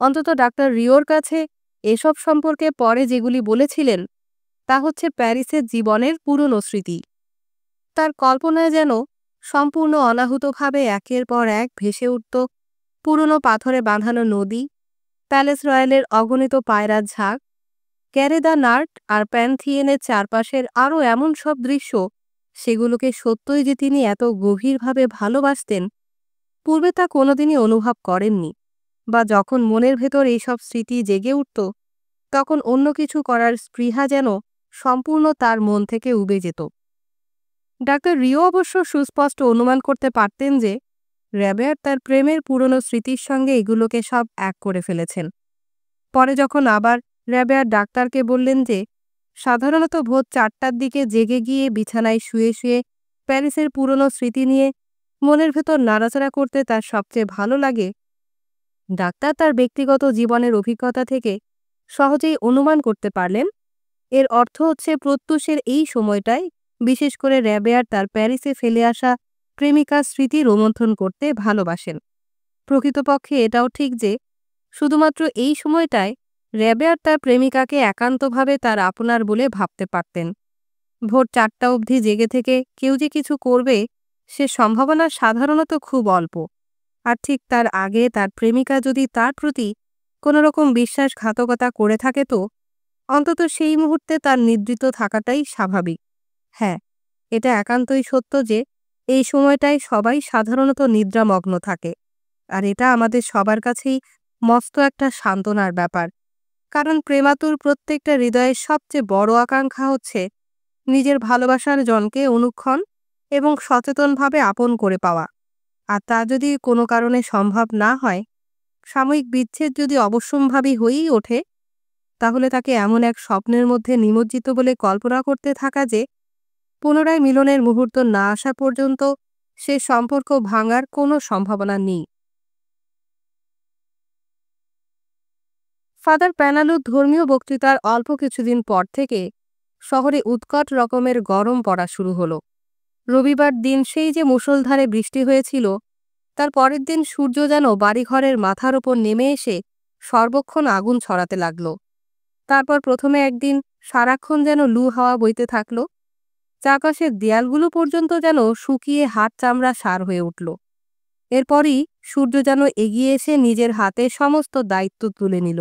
অন্তত ডাক্তার রিওর কাছে এসব সম্পর্কে পরে যেগুলি বলেছিলেন তা হচ্ছে প্যারিসের জীবনের পুরনো স্মৃতি। তার কল্পনায় যেন সম্পূর্ণ অনাহুতভাবে একের পর এক ভেসে উঠত পুরনো পাথরে বাঁধানো নদী, প্যালেস রয়্যালের অগণিত পায়রার ঝাঁক, ক্যারে দ্য নার্ট আর প্যান্থিয়েনের চারপাশের আরও এমন সব দৃশ্য, সেগুলোকে সত্যই যে তিনি এত গভীরভাবে ভালোবাসতেন পূর্বে তা কোনোদিনই অনুভব করেননি। বা যখন মনের ভেতর এইসব স্মৃতি জেগে উঠত তখন অন্য কিছু করার স্পৃহা যেন সম্পূর্ণ তার মন থেকে উবে যেত। ডাক্তার রিও অবশ্য সুস্পষ্ট অনুমান করতে পারতেন যে রাবেয়ার তার প্রেমের পুরনো স্মৃতির সঙ্গে এগুলোকে সব এক করে ফেলেছেন। পরে যখন আবার রাবেয়ার ডাক্তারকে বললেন যে সাধারণত ভোর 4টার দিকে জেগে গিয়ে বিছানায় শুয়ে শুয়ে প্যারিসের পুরনো স্মৃতি নিয়ে মনের ভেতর নাড়াচাড়া করতে তার সবচেয়ে ভালো লাগে, ডাক্তার তার ব্যক্তিগত জীবনের অভিজ্ঞতা থেকে সহজেই অনুমান করতে পারলেন এর অর্থ হচ্ছে প্রত্যুষের এই সময়টায় বিশেষ করে রাবেয়ার তার প্যারিসে ফেলে আসা প্রেমিকার স্মৃতি রোমন্থন করতে ভালোবাসেন। প্রকৃতপক্ষে এটাও ঠিক যে শুধুমাত্র এই সময়টায় রাবেয়ার তার প্রেমিকাকে একান্তভাবে তার আপনার বলে ভাবতে পারতেন। ভোর 4টা অবধি জেগে থেকে কেউ যে কিছু করবে সে সম্ভাবনা সাধারণত খুব অল্প, আর ঠিক তার আগে তার প্রেমিকা যদি তার প্রতি কোনো রকম বিশ্বাসঘাতকতা করে থাকে তো অন্তত সেই মুহূর্তে তার নিদ্রিত থাকাটাই স্বাভাবিক। হ্যাঁ, এটা একান্তই সত্য যে এই সময়টায় সবাই সাধারণত নিদ্রামগ্ন থাকে, আর এটা আমাদের সবার কাছেই মস্ত একটা সান্ত্বনার ব্যাপার। কারণ প্রেমাতুর প্রত্যেকটা হৃদয়ের সবচেয়ে বড় আকাঙ্ক্ষা হচ্ছে নিজের ভালোবাসার জনকে অনুক্ষণ এবং সচেতনভাবে আপন করে পাওয়া। আর তা যদি কোনো কারণে সম্ভব না হয়, সাময়িক বিচ্ছেদ যদি অবশ্যম্ভাবী হয়েই ওঠে, তাহলে তাকে এমন এক স্বপ্নের মধ্যে নিমজ্জিত বলে কল্পনা করতে থাকা যে পুনরায় মিলনের মুহূর্ত না আসা পর্যন্ত সে সম্পর্ক ভাঙার কোনো সম্ভাবনা নেই। ফাদার প্যানালুর ধর্মীয় বক্তৃতার অল্প কিছুদিন পর থেকে শহরে উৎকট রকমের গরম পড়া শুরু হলো। রবিবার দিন সেই যে মুষলধারে বৃষ্টি হয়েছিল তার পরের দিন সূর্য যেন বাড়িঘরের মাথার ওপর নেমে এসে সর্বক্ষণ আগুন ছড়াতে লাগল। তারপর প্রথমে একদিন সারাক্ষণ যেন লু হাওয়া বইতে থাকল। চারপাশের দেয়ালগুলো পর্যন্ত যেন শুকিয়ে হাড় চামড়া সার হয়ে উঠল। এরপরই সূর্য যেন এগিয়ে এসে নিজের হাতে সমস্ত দায়িত্ব তুলে নিল।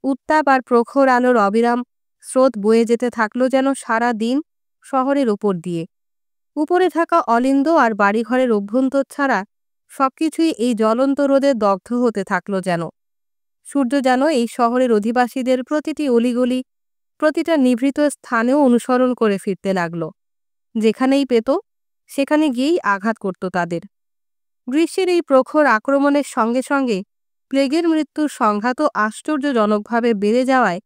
উত্তাপ আর প্রখর আলোর অবিরাম স্রোত বয়ে যেতে থাকলো যেন সারা দিন শহরের ওপর দিয়ে। উপরে থাকা অলিন্দ আর বাড়িঘরের অভ্যন্তর ছাড়া সবকিছুই এই জ্বলন্ত রোদে দগ্ধ হতে থাকলো যেন। সূর্য যেন এই শহরের অধিবাসীদের প্রতিটি অলিগলি, প্রতিটা নিভৃত স্থানেও অনুসরণ করে ফিরতে লাগল। যেখানেই পেত সেখানে গিয়েই আঘাত করত তাদের। গ্রীষ্মের এই প্রখর আক্রমণের সঙ্গে সঙ্গে প্লেগের মৃত্যুর সংঘাতও আশ্চর্যজনকভাবে বেড়ে যাওয়ায়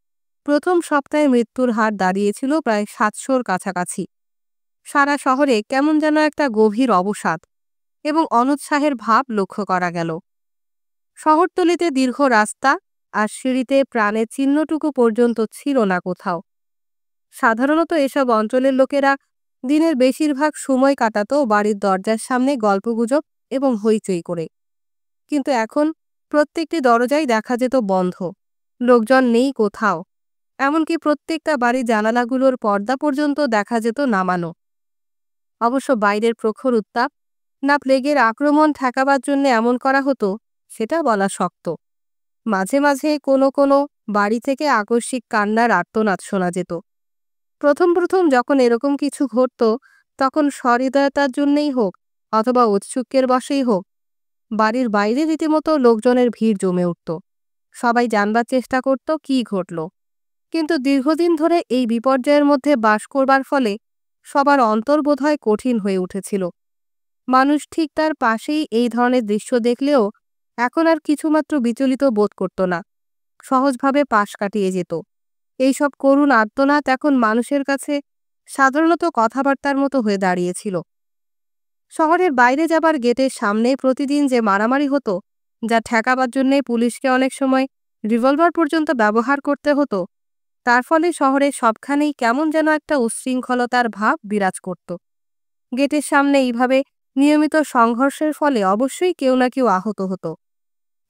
প্রথম সপ্তাহে মৃত্যুর হার দাঁড়িয়েছিল প্রায় ৭০০-র কাছাকাছি। সারা শহরে কেমন যেন একটা গভীর অবসাদ এবং অনুৎসাহের ভাব লক্ষ্য করা গেল। শহরতলিতে দীর্ঘ রাস্তা আর সিঁড়িতে প্রাণের চিহ্নটুকু পর্যন্ত ছিল না কোথাও। সাধারণত এসব অঞ্চলের লোকেরা দিনের বেশিরভাগ সময় কাটাত বাড়ির দরজার সামনে গল্পগুজব এবং হইচই করে। কিন্তু এখন প্রত্যেকটি দরজাই দেখা যেত বন্ধ, লোকজন নেই কোথাও। এমনকি প্রত্যেকটা বাড়ির জানালাগুলোর পর্দা পর্যন্ত দেখা যেত নামানো। অবশ্য বাইরের প্রখর উত্তাপ না প্লেগের আক্রমণ ঠেকাবার জন্য এমন করা হতো সেটা বলা শক্ত। মাঝে মাঝে কোনো কোনো বাড়ি থেকে আকস্মিক কান্নার আর্তনাদ শোনা যেত। প্রথম প্রথম যখন এরকম কিছু ঘটত তখন সহৃদয়তার জন্যেই হোক অথবা ঔৎসুক্যের বশেই হোক বাড়ির বাইরে রীতিমতো লোকজনের ভিড় জমে উঠত। সবাই জানবার চেষ্টা করত কি ঘটল। কিন্তু দীর্ঘদিন ধরে এই বিপর্যয়ের মধ্যে বাস করবার ফলে সবার অন্তর বোধহয় কঠিন হয়ে উঠেছিল। মানুষ ঠিক তার পাশেই এই ধরনের দৃশ্য দেখলেও এখন আর কিছুমাত্র বিচলিত বোধ করত না, সহজভাবে পাশ কাটিয়ে যেত। এইসব করুণ আর্তনাদ এখন মানুষের কাছে সাধারণত কথাবার্তার মতো হয়ে দাঁড়িয়েছিল। শহরের বাইরে যাবার গেটের সামনে প্রতিদিন যে মারামারি হতো, যা ঠেকাবার জন্যে পুলিশকে অনেক সময় রিভলভার পর্যন্ত ব্যবহার করতে হতো, তার ফলে শহরে সবখানেই কেমন যেন একটা উচ্ছৃঙ্খলতার ভাব বিরাজ করত। গেটের সামনে এইভাবে নিয়মিত সংঘর্ষের ফলে অবশ্যই কেউ না কেউ আহত হতো।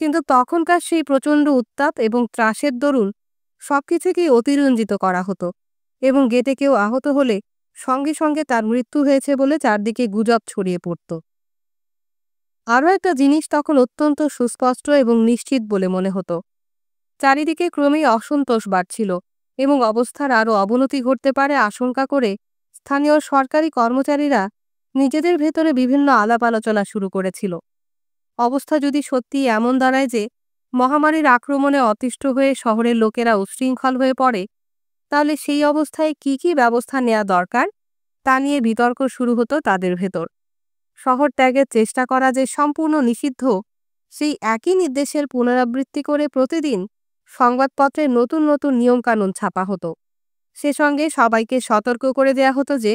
কিন্তু তখনকার সেই প্রচণ্ড উত্তাপ এবং ত্রাসের দরুন সবকিছুকেই অতিরঞ্জিত করা হতো এবং গেটে কেউ আহত হলে সঙ্গে সঙ্গে তার মৃত্যু হয়েছে বলে চারদিকে গুজব ছড়িয়ে পড়ত। আরও একটা জিনিস তখন অত্যন্ত সুস্পষ্ট এবং নিশ্চিত বলে মনে হতো। চারিদিকে ক্রমেই অসন্তোষ বাড়ছিল এবং অবস্থার আরও অবনতি ঘটতে পারে আশঙ্কা করে স্থানীয় সরকারি কর্মচারীরা নিজেদের ভেতরে বিভিন্ন আলাপ আলোচনা শুরু করেছিল। অবস্থা যদি সত্যি এমন দাঁড়ায় যে মহামারীর আক্রমণে অতিষ্ঠ হয়ে শহরের লোকেরা উচ্ছৃঙ্খল হয়ে পড়ে, তাহলে সেই অবস্থায় কি কি ব্যবস্থা নেওয়া দরকার তা নিয়ে বিতর্ক শুরু হতো তাদের ভেতর। শহর ত্যাগের চেষ্টা করা যে সম্পূর্ণ নিষিদ্ধ, সেই একই নির্দেশের পুনরাবৃত্তি করে প্রতিদিন সংবাদপত্রে নতুন নতুন নিয়মকানুন ছাপা হতো। সে সঙ্গে সবাইকে সতর্ক করে দেয়া হতো যে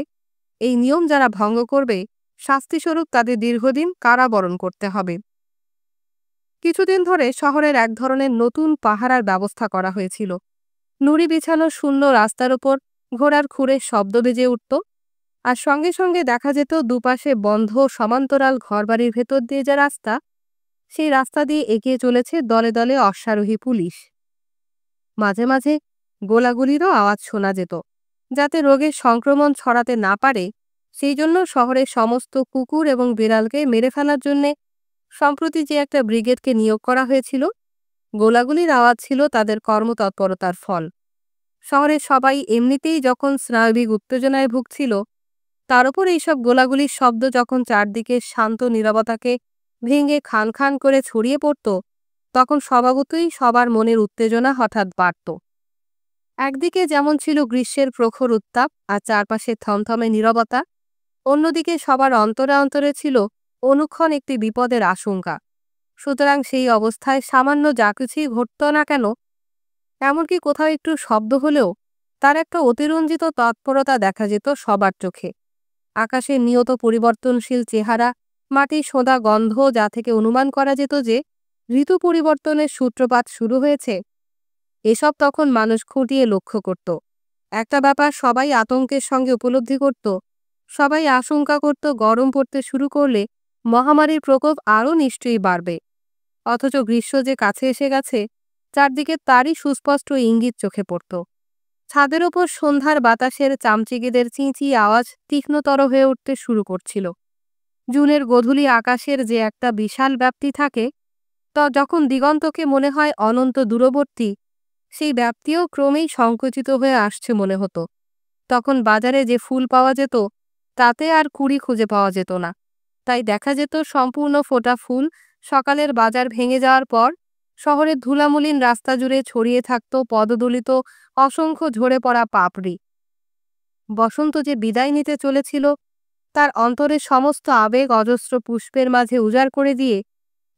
এই নিয়ম যারা ভঙ্গ করবে শাস্তিস্বরূপ তাদের দীর্ঘদিন কারাবরণ করতে হবে। কিছুদিন ধরে শহরের এক ধরনের নতুন পাহারার ব্যবস্থা করা হয়েছিল। নুড়ি বিছানো শূন্য রাস্তার ওপর ঘোড়ার খুরের শব্দ বেজে উঠত, আর সঙ্গে সঙ্গে দেখা যেত দুপাশে বন্ধ সমান্তরাল ঘরবাড়ির ভেতর দিয়ে যে রাস্তা, সেই রাস্তা দিয়ে এগিয়ে চলেছে দলে দলে অশ্বারোহী পুলিশ। মাঝে মাঝে গোলাগুলিরও আওয়াজ শোনা যেত। যাতে রোগের সংক্রমণ ছড়াতে না পারে সেই জন্য শহরের সমস্ত কুকুর এবং বিড়ালকে মেরে ফেলার জন্যে সম্প্রতি যে একটা ব্রিগেডকে নিয়োগ করা হয়েছিল, গোলাগুলির আওয়াজ ছিল তাদের কর্মতৎপরতার ফল। শহরের সবাই এমনিতেই যখন স্নায়বিক উত্তেজনায় ভুগছিল, তার উপর এইসব গোলাগুলির শব্দ যখন চারদিকে শান্ত নীরবতাকে ভেঙে খান খান করে ছড়িয়ে পড়ত, তখন স্বভাবতই সবার মনের উত্তেজনা হঠাৎ বাড়ত। একদিকে যেমন ছিল গ্রীষ্মের প্রখর উত্তাপ আর চারপাশে থমথমে নীরবতা, অন্যদিকে সবার অন্তরে অন্তরে ছিল অনুক্ষণ একটি বিপদের আশঙ্কা। সুতরাং সেই অবস্থায় সামান্য যা কিছুই ঘটত না কেন, এমনকি কোথাও একটু শব্দ হলেও তার একটা অতিরঞ্জিত তৎপরতা দেখা যেত সবার চোখে। আকাশের নিয়ত পরিবর্তনশীল চেহারা, মাটির সোঁদা গন্ধ, যা থেকে অনুমান করা যেত যে ঋতু পরিবর্তনের সূত্রপাত শুরু হয়েছে, এসব তখন মানুষ খুঁটিয়ে লক্ষ্য করত। একটা ব্যাপার সবাই আতঙ্কের সঙ্গে উপলব্ধি করত, সবাই আশঙ্কা করত গরম পড়তে শুরু করলে মহামারীর প্রকোপ আরও নিশ্চয়ই বাড়বে। অথচ গ্রীষ্ম যে কাছে এসে গেছে, চারদিকে তারই সুস্পষ্ট ইঙ্গিত চোখে পড়ত। ছাদের ওপর সন্ধ্যার বাতাসের চামচিকেদের চিঁচিয়ে আওয়াজ তীক্ষ্ণতর হয়ে উঠতে শুরু করছিল। জুনের গধূলি আকাশের যে একটা বিশাল ব্যাপ্তি থাকে, তা যখন দিগন্তকে মনে হয় অনন্ত দূরবর্তী, সেই ব্যাপ্তিও ক্রমেই সংকুচিত হয়ে আসছে মনে হতো। তখন বাজারে যে ফুল পাওয়া যেত, তাতে আর কুড়ি খুঁজে পাওয়া যেত না। তাই দেখা যেত সম্পূর্ণ ফোটা ফুল সকালের বাজার ভেঙে যাওয়ার পর শহরের ধুলামলিন রাস্তা জুড়ে ছড়িয়ে থাকত পদদলিত অসংখ্য ঝরে পড়া পাপড়ি। বসন্ত যে বিদায় নিতে চলেছিল, তার অন্তরের সমস্ত আবেগ অজস্র পুষ্পের মাঝে উজাড় করে দিয়ে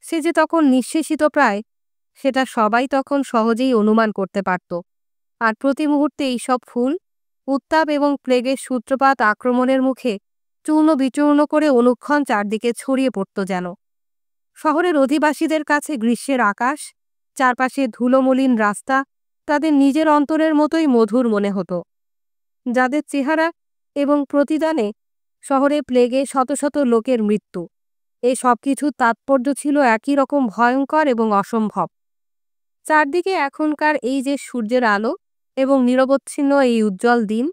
সে যে তখন নিঃশেষিত প্রায়, সেটা সবাই তখন সহজেই অনুমান করতে পারত। আর প্রতি মুহূর্তে এইসব ফুল উত্তাপ এবং প্লেগের সূত্রপাত আক্রমণের মুখে চূর্ণ বিচূর্ণ করে অনুক্ষণ চারদিকে ছড়িয়ে পড়ত যেন। শহরের অধিবাসীদের কাছে গ্রীষ্মের আকাশ, চারপাশে ধুলোমলিন রাস্তা তাদের নিজের অন্তরের মতোই মধুর মনে হতো। যাদের চেহারা এবং প্রতিদানে শহরে প্লেগে শত শত লোকের মৃত্যু, এই সব কিছুর তাৎপর্য ছিল একই রকম ভয়ঙ্কর এবং অসম্ভব। চারদিকে এখনকার এই যে সূর্যের আলো এবং নিরবচ্ছিন্ন এই উজ্জ্বল দিন,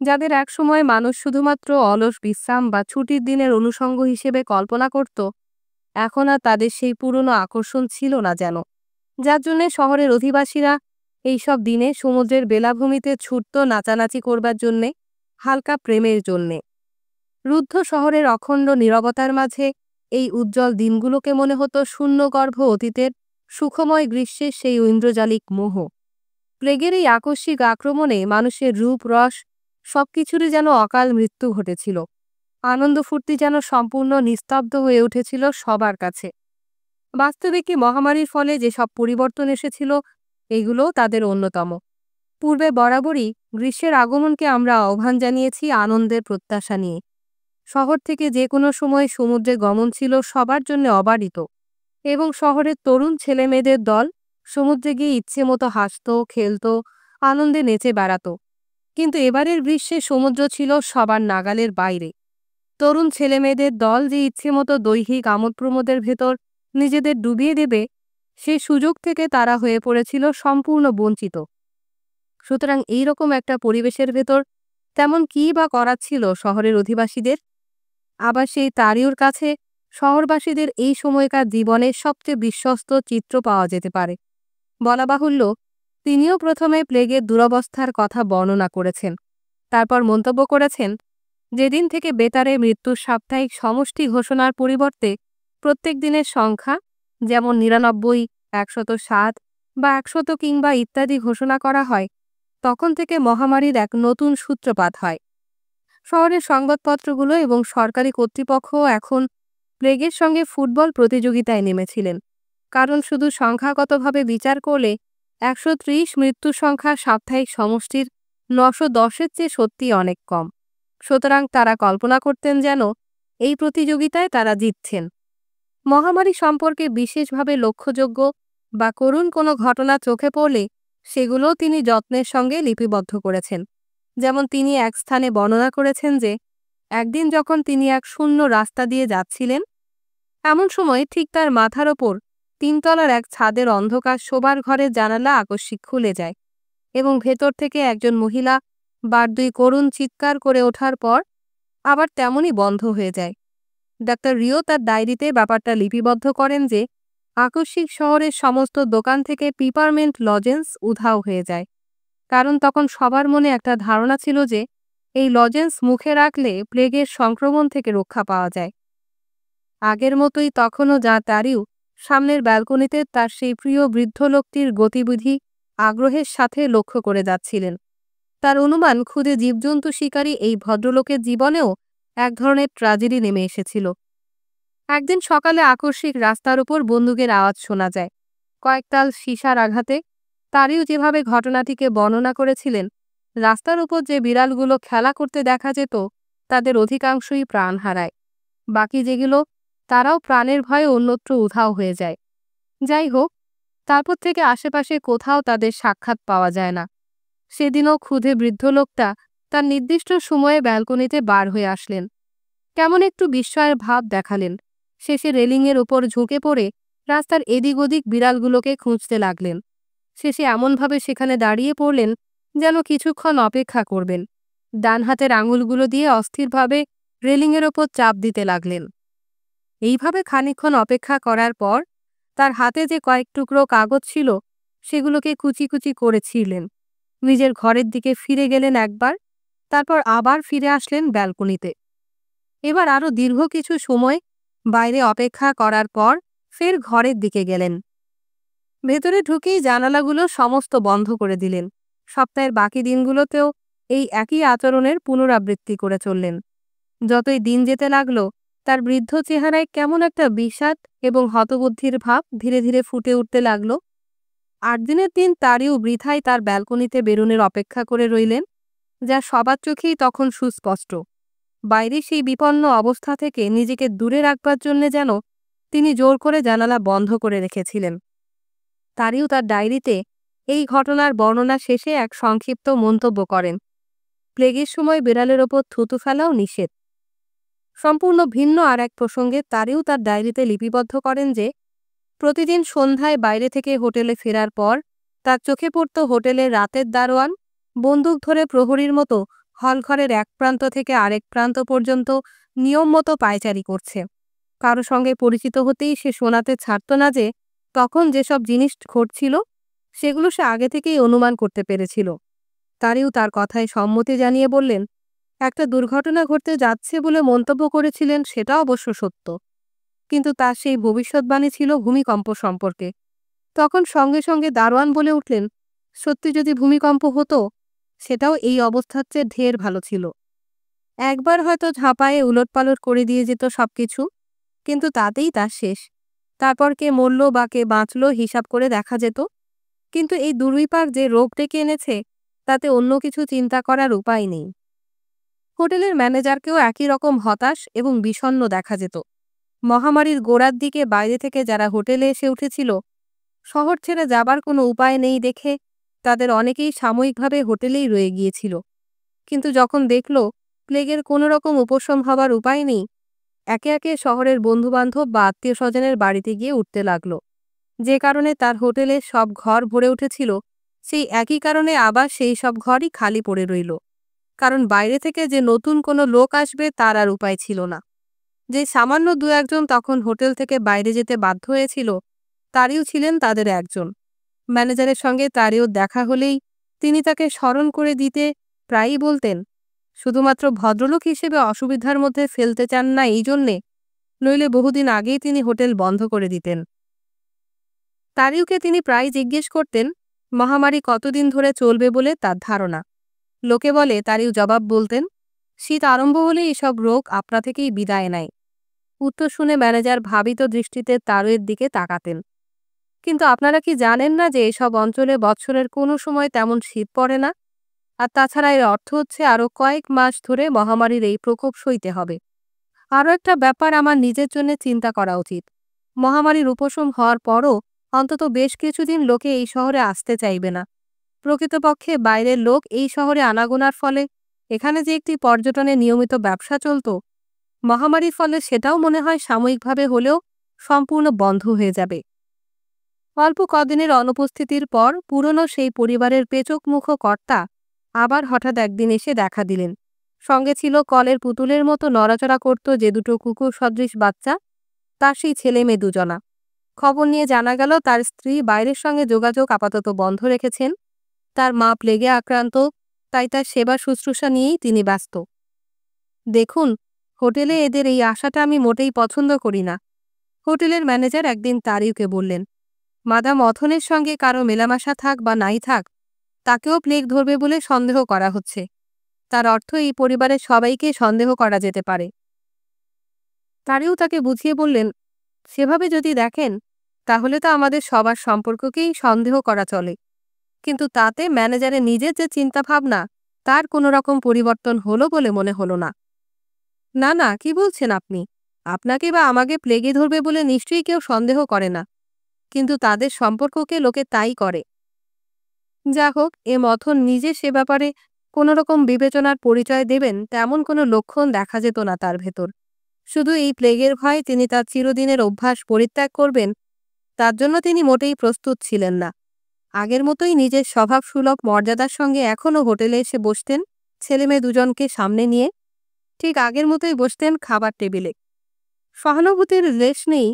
যাদের একসময় মানুষ শুধুমাত্র অলস বিশ্রাম বা ছুটির দিনের অনুষঙ্গ হিসেবে কল্পনা করত, এখন আর তাদের সেই পুরনো আকর্ষণ ছিল না যেন, যার জন্যে শহরের অধিবাসীরা এইসব দিনে সমুদ্রের বেলাভূমিতে ছুটত নাচানাচি করবার জন্যে, হালকা প্রেমের জন্যে। রুদ্ধ শহরের অখণ্ড নীরবতার মাঝে এই উজ্জ্বল দিনগুলোকে মনে হতো শূন্যগর্ভ অতীতের সুখময় গ্রীষ্মের সেই ঐন্দ্রজালিক মোহ। প্লেগের এই আকস্মিক আক্রমণে মানুষের রূপ রস সবকিছুরই যেন অকাল মৃত্যু ঘটেছিল। আনন্দ ফুর্তি যেন সম্পূর্ণ নিস্তব্ধ হয়ে উঠেছিল সবার কাছে। বাস্তবে কি মহামারীর ফলে যেসব পরিবর্তন এসেছিল, এগুলোও তাদের অন্যতম। পূর্বে বরাবরই গ্রীষ্মের আগমনকে আমরা আহ্বান জানিয়েছি আনন্দের প্রত্যাশা নিয়ে। শহর থেকে যে কোনো সময় সমুদ্রে গমন ছিল সবার জন্য অবারিত, এবং শহরের তরুণ ছেলেমেয়েদের দল সমুদ্রে গিয়ে ইচ্ছে মতো হাসত, খেলত, আনন্দে নেচে বেড়াত। কিন্তু এবারের গ্রীষ্মে সমুদ্র ছিল সবার নাগালের বাইরে। তরুণ ছেলেমেয়েদের দল যে ইচ্ছে মতো দৈহিক আমোদ প্রমোদের ভেতর নিজেদের ডুবিয়ে দেবে, সেই সুযোগ থেকে তারা হয়ে পড়েছিল সম্পূর্ণ বঞ্চিত। সুতরাং এইরকম একটা পরিবেশের ভেতর তেমন কী বা করার ছিল শহরের অধিবাসীদের? আবার সেই তারিউর কাছে শহরবাসীদের এই সময়কার জীবনের সবচেয়ে বিশ্বস্ত চিত্র পাওয়া যেতে পারে। বলা বাহুল্য, তিনিও প্রথমে প্লেগের দুরবস্থার কথা বর্ণনা করেছেন। তারপর মন্তব্য করেছেন, যেদিন থেকে বেতারে মৃত্যুর সাপ্তাহিক সমষ্টি ঘোষণার পরিবর্তে প্রত্যেক দিনের সংখ্যা, যেমন 99, 107 বা 100 কিংবা ইত্যাদি ঘোষণা করা হয়, তখন থেকে মহামারীর এক নতুন সূত্রপাত হয়। শহরের সংবাদপত্রগুলো এবং সরকারি কর্তৃপক্ষও এখন প্লেগের সঙ্গে ফুটবল প্রতিযোগিতায় নেমেছিলেন। কারণ শুধু সংখ্যাগতভাবে বিচার করলে 130 মৃত্যুর সংখ্যা সাপ্তাহিক সমষ্টির 910-এর চেয়ে সত্যি অনেক কম। সুতরাং তারা কল্পনা করতেন যেন এই প্রতিযোগিতায় তারা জিতছেন। মহামারী সম্পর্কে বিশেষভাবে লক্ষ্যযোগ্য বা করুণ কোনো ঘটনা চোখে পড়লে সেগুলোও তিনি যত্নের সঙ্গে লিপিবদ্ধ করেছেন। যেমন তিনি এক স্থানে বর্ণনা করেছেন যে, একদিন যখন তিনি এক শূন্য রাস্তা দিয়ে যাচ্ছিলেন, এমন সময় ঠিক তার মাথার ওপর 3 তলার এক ছাদের অন্ধকার শোবার ঘরের জানালা আকস্মিক খুলে যায় এবং ভেতর থেকে একজন মহিলা বারদুই করুণ চিৎকার করে ওঠার পর আবার তেমনই বন্ধ হয়ে যায়। ডাক্তার রিও তার ডায়েরিতে ব্যাপারটা লিপিবদ্ধ করেন যে, আকস্মিক শহরের সমস্ত দোকান থেকে পিপারমেন্ট লজেন্স উধাও হয়ে যায়। কারণ তখন সবার মনে একটা ধারণা ছিল যে এই লজেন্স মুখে রাখলে প্লেগের সংক্রমণ থেকে রক্ষা পাওয়া যায়। আগের মতোই তখনও যা তারিউ সামনের ব্যালকনিতে তার সেই প্রিয় বৃদ্ধ লোকটির গতিবিধি আগ্রহের সাথে লক্ষ্য করে যাচ্ছিলেন। তার অনুমান খুদে জীবজন্তু শিকারী এই ভদ্রলোকের জীবনেও এক ধরনের ট্র্যাজেডি নেমে এসেছিল। একদিন সকালে আকস্মিক রাস্তার উপর বন্দুকের আওয়াজ শোনা যায়। কয়েকতাল সীসার আঘাতে তারিউ যেভাবে ঘটনাটিকে বর্ণনা করেছিলেন, রাস্তার উপর যে বিড়ালগুলো খেলা করতে দেখা যেত তাদের অধিকাংশই প্রাণ হারায়। বাকি যেগুলো, তারাও প্রাণের ভয়ে অন্যত্র উধাও হয়ে যায়। যাই হোক, তারপর থেকে আশেপাশে কোথাও তাদের সাক্ষাৎ পাওয়া যায় না। সেদিনও ক্ষুধে বৃদ্ধ লোকটা তার নির্দিষ্ট সময়ে ব্যালকনিতে বার হয়ে আসলেন। কেমন একটু বিস্ময়ের ভাব দেখালেন শেষে রেলিংয়ের ওপর ঝুঁকে পড়ে রাস্তার এদিক ওদিক বিড়ালগুলোকে খুঁজতে লাগলেন। শেষে এমনভাবে সেখানে দাঁড়িয়ে পড়লেন যেন কিছুক্ষণ অপেক্ষা করবেন। ডান হাতের আঙুলগুলো দিয়ে অস্থিরভাবে রেলিংয়ের ওপর চাপ দিতে লাগলেন। এইভাবে খানিকক্ষণ অপেক্ষা করার পর তার হাতে যে কয়েক টুকরো কাগজ ছিল সেগুলোকে কুচি কুচি করে ছিঁড়লেন। নিজের ঘরের দিকে ফিরে গেলেন একবার, তারপর আবার ফিরে আসলেন ব্যালকনিতে। এবার আরও দীর্ঘ কিছু সময় বাইরে অপেক্ষা করার পর ফের ঘরের দিকে গেলেন। ভেতরে ঢুকেই জানালাগুলো সমস্ত বন্ধ করে দিলেন। সপ্তাহের বাকি দিনগুলোতেও এই একই আচরণের পুনরাবৃত্তি করে চললেন। যতই দিন যেতে লাগল, তার বৃদ্ধ চেহারায় কেমন একটা বিষাদ এবং হতবুদ্ধির ভাব ধীরে ধীরে ফুটে উঠতে লাগল। ৮ দিনের দিন তারিও বৃথায় তার ব্যালকনিতে বেরোনোর অপেক্ষা করে রইলেন, যা সবার চোখেই তখন সুস্পষ্ট। বাইরে সেই বিপন্ন অবস্থা থেকে নিজেকে দূরে রাখবার জন্যে যেন তিনি জোর করে জানালা বন্ধ করে রেখেছিলেন। তারিও তার ডায়েরিতে এই ঘটনার বর্ণনা শেষে এক সংক্ষিপ্ত মন্তব্য করেন, প্লেগের সময় বিড়ালের ওপর থুতু ফেলাও নিষেধ। সম্পূর্ণ ভিন্ন আর এক প্রসঙ্গে তারিও তার ডায়েরিতে লিপিবদ্ধ করেন যে প্রতিদিন সন্ধ্যায় বাইরে থেকে হোটেলে ফেরার পর তার চোখে পড়ত হোটেলের রাতের দারোয়ান বন্দুক ধরে প্রহরীর মতো হলঘরের এক প্রান্ত থেকে আরেক প্রান্ত পর্যন্ত নিয়ম মতো পায়চারি করছে। কারো সঙ্গে পরিচিত হতেই সে শোনাতে ছাড়ত না যে তখন যেসব জিনিস ঘটছিল সেগুলো সে আগে থেকেই অনুমান করতে পেরেছিল। তারিও তার কথায় সম্মতি জানিয়ে বললেন, একটা দুর্ঘটনা ঘটতে যাচ্ছে বলে মন্তব্য করেছিলেন সেটা অবশ্য সত্য, কিন্তু তার সেই ভবিষ্যৎবাণী ছিল ভূমিকম্প সম্পর্কে। তখন সঙ্গে সঙ্গে দারোয়ান বলে উঠলেন, সত্যি যদি ভূমিকম্প হতো সেটাও এই অবস্থার চেয়ে ঢের ভালো ছিল। একবার হয়তো ঝাঁপায়ে উলটপালট করে দিয়ে যেত সবকিছু, কিন্তু তাতেই তার শেষ। তারপর কে মরল বা কে বাঁচল হিসাব করে দেখা যেত। কিন্তু এই দুর্বিপাক যে রোগ ডেকে এনেছে তাতে অন্য কিছু চিন্তা করার উপায় নেই। হোটেলের ম্যানেজারকেও একই রকম হতাশ এবং বিষণ্ণ দেখা যেত। মহামারীর গোড়ার দিকে বাইরে থেকে যারা হোটেলে এসে উঠেছিল, শহর ছেড়ে যাবার কোনো উপায় নেই দেখে তাদের অনেকেই সাময়িকভাবে হোটেলেই রয়ে গিয়েছিল। কিন্তু যখন দেখল প্লেগের কোনো রকম উপশম হবার উপায় নেই, একে একে শহরের বন্ধুবান্ধব বা আত্মীয় স্বজনের বাড়িতে গিয়ে উঠতে লাগলো। যে কারণে তার হোটেলে সব ঘর ভরে উঠেছিল, সেই একই কারণে আবার সেই সব ঘরই খালি পড়ে রইল। কারণ বাইরে থেকে যে নতুন কোনো লোক আসবে তার আর উপায় ছিল না। যে সামান্য দু একজন তখন হোটেল থেকে বাইরে যেতে বাধ্য হয়েছিল, তারিও ছিলেন তাদের একজন। ম্যানেজারের সঙ্গে তারিও দেখা হলেই তিনি তাকে স্মরণ করে দিতে প্রায়ই বলতেন, শুধুমাত্র ভদ্রলোক হিসেবে অসুবিধার মধ্যে ফেলতে চান না এই জন্যে, নইলে বহুদিন আগেই তিনি হোটেল বন্ধ করে দিতেন। তারিওকে তিনি প্রায় জিজ্ঞেস করতেন মহামারী কতদিন ধরে চলবে বলে তার ধারণা। লোকে বলে তারিও জবাব বলতেন, শীত আরম্ভ হলে এসব রোগ আপনা থেকেই বিদায় নেয়। উত্তর শুনে ম্যানেজার ভাবিত দৃষ্টিতে তারিওর দিকে তাকাতেন। কিন্তু আপনারা কি জানেন না যে এসব অঞ্চলে বৎসরের কোনো সময় তেমন শীত পড়ে না? আর তাছাড়া এর অর্থ হচ্ছে আরও কয়েক মাস ধরে মহামারীর এই প্রকোপ সইতে হবে। আরও একটা ব্যাপার আমার নিজের জন্য চিন্তা করা উচিত। মহামারীর উপশম হওয়ার পরও অন্তত বেশ কিছুদিন লোকে এই শহরে আসতে চাইবে না। প্রকৃতপক্ষে বাইরের লোক এই শহরে আনাগোনার ফলে এখানে যে একটি পর্যটনের নিয়মিত ব্যবসা চলত, মহামারীর ফলে সেটাও মনে হয় সাময়িকভাবে হলেও সম্পূর্ণ বন্ধ হয়ে যাবে। অল্প কদিনের অনুপস্থিতির পর পুরনো সেই পরিবারের পেচকমুখ কর্তা আবার হঠাৎ একদিন এসে দেখা দিলেন। সঙ্গে ছিল কলের পুতুলের মতো নড়াচড়া করত যে দুটো কুকুর সদৃশ বাচ্চা, তার সেই ছেলে মেয়ে দুজনা। খবর নিয়ে জানা গেল তার স্ত্রী বাইরের সঙ্গে যোগাযোগ আপাতত বন্ধ রেখেছেন। তার মা প্লেগে আক্রান্ত, তাই তার সেবা শুশ্রূষা নিয়েই তিনি ব্যস্ত। দেখুন, হোটেলে এদের এই আশাটা আমি মোটেই পছন্দ করি না, হোটেলের ম্যানেজার একদিন তারিওকে বললেন। মাদাম অথনের সঙ্গে কারো মেলামেশা থাক বা নাই থাক, তাকেও প্লেগ ধরবে বলে সন্দেহ করা হচ্ছে। তার অর্থ এই পরিবারের সবাইকে সন্দেহ করা যেতে পারে। তারিও তাকে বুঝিয়ে বললেন, সেভাবে যদি দেখেন তাহলে তো আমাদের সবার সম্পর্ককেই সন্দেহ করা চলে, কিন্তু তাতে ম্যানেজারের নিজের যে চিন্তাভাবনা তার কোনো রকম পরিবর্তন হলো বলে মনে হলো না। না না, কি বলছেন আপনি? আপনাকে বা আমাকে প্লেগে ধরবে বলে নিশ্চয়ই কেউ সন্দেহ করে না, কিন্তু তাদের সম্পর্ককে লোকে তাই করে। যা হোক, এ মথন নিজে সে ব্যাপারে কোনো রকম বিবেচনার পরিচয় দেবেন তেমন কোনো লক্ষণ দেখা যেত না তার ভেতর। শুধু এই প্লেগের ভয়ে তিনি তার চিরদিনের অভ্যাস পরিত্যাগ করবেন, তার জন্য তিনি মোটেই প্রস্তুত ছিলেন না। আগের মতোই নিজের স্বভাবসুলভ মর্যাদার সঙ্গে এখনও হোটেলে এসে বসতেন, ছেলেমেয়ে দুজনকে সামনে নিয়ে। ঠিক আগের মতোই বসতেন খাবার টেবিলে। সহানুভূতির লেশ নেই,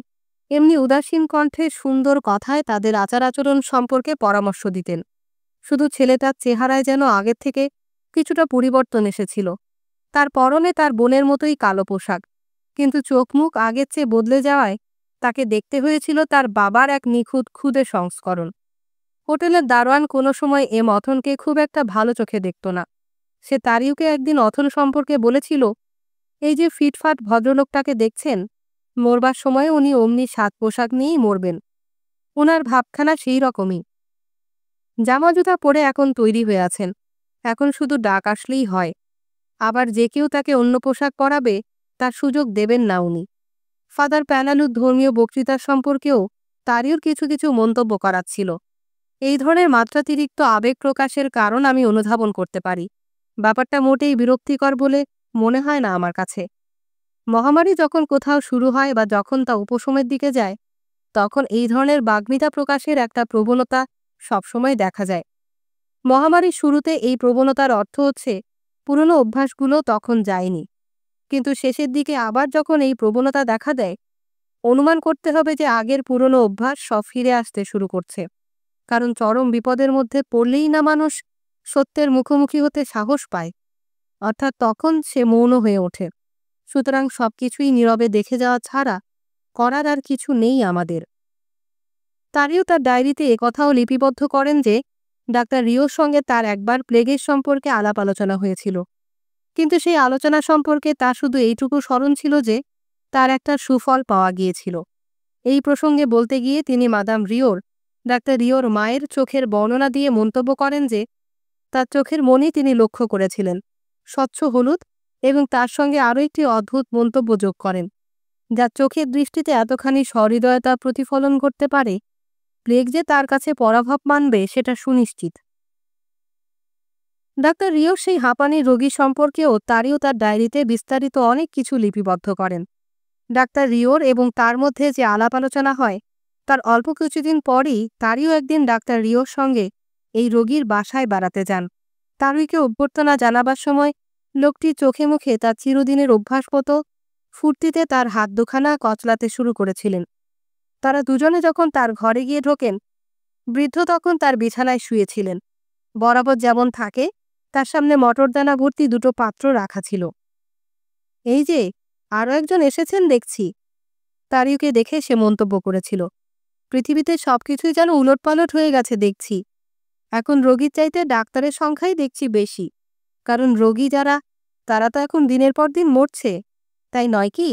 এমনি উদাসীন কণ্ঠে সুন্দর কথায় তাদের আচার আচরণ সম্পর্কে পরামর্শ দিতেন। শুধু ছেলেটার চেহারায় যেন আগের থেকে কিছুটা পরিবর্তন এসেছিল। তার পরনে তার বোনের মতোই কালো পোশাক, কিন্তু চোখ মুখ আগের চেয়ে বদলে যাওয়ায় তাকে দেখতে হয়েছিল তার বাবার এক নিখুঁত ক্ষুদে সংস্করণ। হোটেলের দারোয়ান কোনো সময় অথনকে খুব একটা ভালো চোখে দেখত না। সে তারিউকে একদিন অথন সম্পর্কে বলেছিল, এই যে ফিটফাট ভদ্রলোকটাকে দেখছেন, মরবার সময় উনি অমনি সাত পোশাক নিয়েই মরবেন। ওনার ভাবখানা সেই রকমই। জামা জুতা পরে এখন তৈরি হয়ে আছেন, এখন শুধু ডাক আসলেই হয়। আবার যে কেউ তাকে অন্য পোশাক পরাবে তার সুযোগ দেবেন না উনি। ফাদার প্যানালুর ধর্মীয় বক্তৃতার সম্পর্কেও তারিউর কিছু কিছু মন্তব্য করাচ্ছিল। এই ধরনের মাত্রাতিরিক্ত আবেগ প্রকাশের কারণ আমি অনুধাবন করতে পারি। ব্যাপারটা মোটেই বিরক্তিকর বলে মনে হয় না আমার কাছে। মহামারী যখন কোথাও শুরু হয় বা যখন তা উপশমের দিকে যায়, তখন এই ধরনের বাগ্মিতা প্রকাশের একটা প্রবণতা সবসময় দেখা যায়। মহামারীর শুরুতে এই প্রবণতার অর্থ হচ্ছে পুরনো অভ্যাসগুলো তখন যায়নি, কিন্তু শেষের দিকে আবার যখন এই প্রবণতা দেখা দেয়, অনুমান করতে হবে যে আগের পুরনো অভ্যাস সব ফিরে আসতে শুরু করছে। কারণ চরম বিপদের মধ্যে পড়লেই না মানুষ সত্যের মুখোমুখি হতে সাহস পায়, অর্থাৎ তখন সে মৌন হয়ে ওঠে। সুতরাং সবকিছুই নীরবে দেখে যাওয়া ছাড়া করার আর কিছু নেই আমাদের। তারিও তার ডায়েরিতে একথাও লিপিবদ্ধ করেন যে ডাক্তার রিওর সঙ্গে তার একবার প্লেগের সম্পর্কে আলাপ আলোচনা হয়েছিল, কিন্তু সেই আলোচনা সম্পর্কে তার শুধু এইটুকু স্মরণ ছিল যে তার একটা সুফল পাওয়া গিয়েছিল। এই প্রসঙ্গে বলতে গিয়ে তিনি মাদাম রিওর, ডাক্তার রিওর মায়ের চোখের বর্ণনা দিয়ে মন্তব্য করেন যে তার চোখের মনি তিনি লক্ষ্য করেছিলেন, স্বচ্ছ হলুদ, এবং তার সঙ্গে আরও একটি অদ্ভুত মন্তব্য যোগ করেন, যা চোখের দৃষ্টিতে এতখানি সহৃদয়তা প্রতিফলন করতে পারে, প্লেগ যে তার কাছে পরাভব মানবে সেটা সুনিশ্চিত। ডাক্তার রিওর সেই হাঁপানির রোগী সম্পর্কেও তারিও তার ডায়েরিতে বিস্তারিত অনেক কিছু লিপিবদ্ধ করেন। ডাক্তার রিওর এবং তার মধ্যে যে আলাপ আলোচনা হয়, তার অল্প কিছুদিন পরই তারিও একদিন ডাক্তার রিওর সঙ্গে এই রোগীর বাসায় বেড়াতে যান। তারিউকে অভ্যর্থনা জানাবার সময় লোকটি চোখে মুখে তার চিরদিনের অভ্যাসগত ফুর্তিতে তার হাত দুখানা কচলাতে শুরু করেছিলেন। তারা দুজনে যখন তার ঘরে গিয়ে ঢোকেন, বৃদ্ধ তখন তার বিছানায় শুয়েছিলেন। বরাবর যেমন থাকে, তার সামনে মটরদানা ভর্তি দুটো পাত্র রাখা ছিল। এই যে আরও একজন এসেছেন দেখছি, তারিউকে দেখে সে মন্তব্য করেছিল। পৃথিবীতে সবকিছুই যেন উলটপালট হয়ে গেছে দেখছি। এখন রোগীর চাইতে ডাক্তারের সংখ্যাই দেখছি বেশি, কারণ রোগী যারা তারা তো এখন দিনের পর দিন মরছে, তাই নয় কি?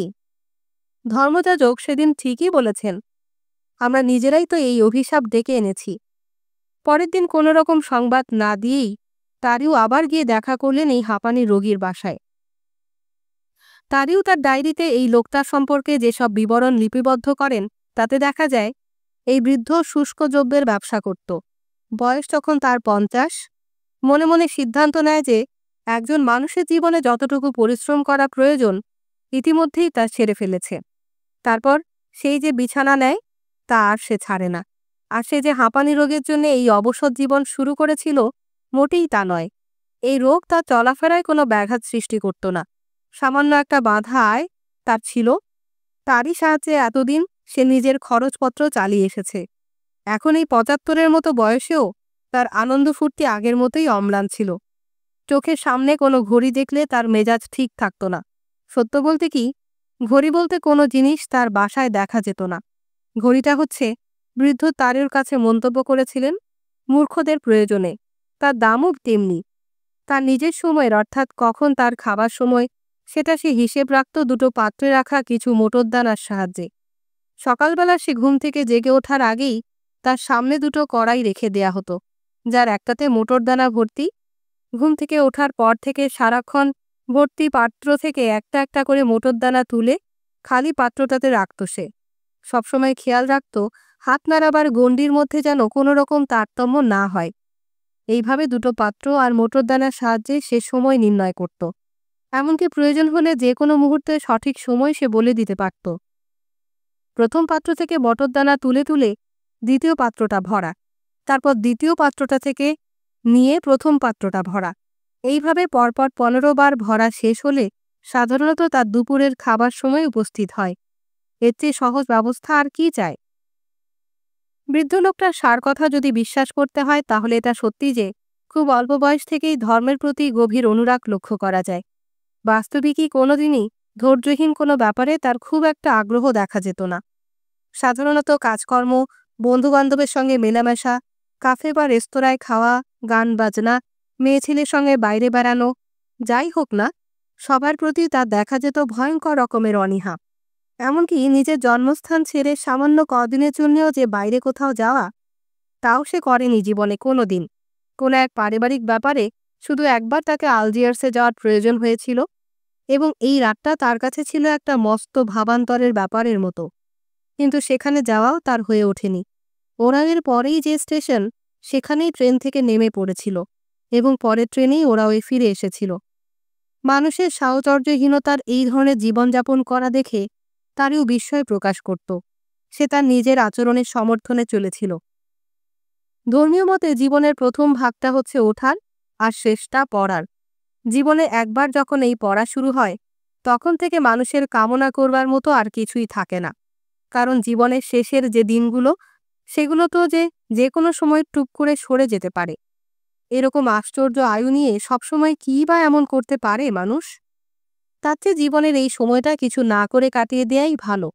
ধর্মযাজক সেদিন ঠিকই বলেছেন, আমরা নিজেরাই তো এই অভিশাপ ডেকে এনেছি। পরের দিন কোনো রকম সংবাদ না দিয়েই তারিউ আবার গিয়ে দেখা করলেন এই হাঁপানি রোগীর বাসায়। তারিউ তার ডায়েরিতে এই লোকটার সম্পর্কে যেসব বিবরণ লিপিবদ্ধ করেন, তাতে দেখা যায় এই বৃদ্ধ শুষ্ক দ্রব্যের ব্যবসা করত। বয়স তখন তার 50। মনে মনে সিদ্ধান্ত নেয় যে একজন মানুষের জীবনে যতটুকু পরিশ্রম করা প্রয়োজন ইতিমধ্যেই তা সেরে ফেলেছে। তারপর সেই যে বিছানা নেয় তা আর সে ছাড়ে না। আর সে যে হাঁপানি রোগের জন্য এই অবসর জীবন শুরু করেছিল, মোটেই তা নয়। এই রোগ তার চলাফেরায় কোনো ব্যাঘাত সৃষ্টি করত না। সামান্য একটা বাধা আয় তার ছিল, তারই সাহায্যে এতদিন সে নিজের খরচপত্র চালিয়ে এসেছে। এখন এই 75-এর মতো বয়সেও তার আনন্দ ফুর্তি আগের মতোই অম্লান ছিল। চোখের সামনে কোনো ঘড়ি দেখলে তার মেজাজ ঠিক থাকত না। সত্য বলতে কি, ঘড়ি বলতে কোনো জিনিস তার বাসায় দেখা যেত না। ঘড়িটা হচ্ছে, বৃদ্ধ তারিউর কাছে মন্তব্য করেছিলেন, মূর্খদের প্রয়োজনে। তার দামও তেমনি। তার নিজের সময়ের, অর্থাৎ কখন তার খাবার সময়, সেটা সে হিসেব রাখত দুটো পাত্রে রাখা কিছু মোটরদানার সাহায্যে। সকালবেলা সে ঘুম থেকে জেগে ওঠার আগেই তার সামনে দুটো কড়াই রেখে দেয়া হতো, যার একটাতে মোটরদানা ভর্তি। ঘুম থেকে ওঠার পর থেকে সারাক্ষণ ভর্তি পাত্র থেকে একটা একটা করে মোটরদানা তুলে খালি পাত্রটাতে রাখত সে। সবসময় খেয়াল রাখত হাত নাড়াবার গণ্ডির মধ্যে যেন কোনো রকম তারতম্য না হয়। এইভাবে দুটো পাত্র আর মোটরদানার সাহায্যে সে সময় নির্ণয় করত। এমনকি প্রয়োজন হলে যে কোনো মুহূর্তে সঠিক সময় সে বলে দিতে পারত। প্রথম পাত্র থেকে মটর দানা তুলে তুলে দ্বিতীয় পাত্রটা ভরা, তারপর দ্বিতীয় পাত্রটা থেকে নিয়ে প্রথম পাত্রটা ভরা, এইভাবে পরপর 15 বার ভরা শেষ হলে সাধারণত তার দুপুরের খাবার সময় উপস্থিত হয়। এর চেয়ে সহজ ব্যবস্থা আর কি চায়? বৃদ্ধ লোকটার সার কথা যদি বিশ্বাস করতে হয় তাহলে এটা সত্যি যে খুব অল্প বয়স থেকেই ধর্মের প্রতি গভীর অনুরাগ লক্ষ্য করা যায়। বাস্তবিকই কোনোদিনই ধৈর্যহীন কোনো ব্যাপারে তার খুব একটা আগ্রহ দেখা যেত না। সাধারণত কাজকর্ম, বন্ধুবান্ধবের সঙ্গে মেলামেশা, কাফে বা রেস্তোরাঁয় খাওয়া, গান বাজনা, মেয়ে ছেলের সঙ্গে বাইরে বেড়ানো, যাই হোক না, সবার প্রতি তার দেখা যেত ভয়ঙ্কর রকমের অনীহা। এমনকি নিজের জন্মস্থান ছেড়ে সামান্য কদিনের জন্যও যে বাইরে কোথাও যাওয়া, তাও সে করেনি জীবনে কোনো দিন। কোনো এক পারিবারিক ব্যাপারে শুধু একবার তাকে আলজিয়ার্সে যাওয়ার প্রয়োজন হয়েছিল, এবং এই রাতটা তার কাছে ছিল একটা মস্ত ভাবান্তরের ব্যাপারের মতো। কিন্তু সেখানে যাওয়াও তার হয়ে ওঠেনি। ওরাওয়ের পরেই যে স্টেশন, সেখানেই ট্রেন থেকে নেমে পড়েছিল এবং পরের ট্রেনেই ওরাওয়ে ফিরে এসেছিল। মানুষের সাহচর্যহীনতার এই ধরনের জীবনযাপন করা দেখে তারও বিস্ময় প্রকাশ করত। সে তার নিজের আচরণের সমর্থনে চলেছিল। ধর্মীয় মতে জীবনের প্রথম ভাগটা হচ্ছে ওঠার আর শেষটা পড়ার। জীবনে একবার যখন এই পড়া শুরু হয়, তখন থেকে মানুষের কামনা করবার মতো আর কিছুই থাকে না। কারণ জীবনের শেষের যে দিনগুলো, সেগুলো তো যে কোনো সময় টুক করে সরে যেতে পারে। এরকম আশ্চর্য আয়ু নিয়ে সবসময় কী বা এমন করতে পারে মানুষ? তার চেয়ে জীবনের এই সময়টা কিছু না করে কাটিয়ে দেয়াই ভালো।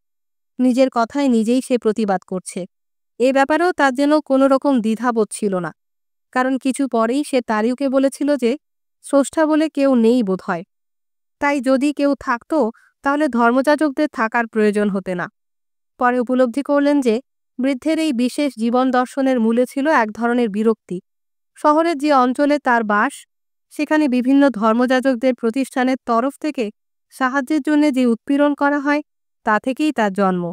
নিজের কথায় নিজেই সে প্রতিবাদ করছে। এ ব্যাপারেও তার যেন কোনো রকম দ্বিধাবোধ ছিল না। কারণ কিছু পরেই সে তারিউকে বলেছিল যে স্রষ্টা বলে কেউ নেই বোধহয়। তাই যদি কেউ থাকতো তাহলে ধর্মযাজকদের থাকার প্রয়োজন হতে না। পরে উপলব্ধি করলেন যে বৃদ্ধের এই বিশেষ জীবন দর্শনের মূলে ছিল এক ধরনের বিরক্তি। শহরের যে অঞ্চলে তার বাস, সেখানে বিভিন্ন ধর্মযাজকদের প্রতিষ্ঠানের তরফ থেকে সাহায্যের জন্য যে উৎপীড়ন করা হয়, তা থেকেই তার জন্ম।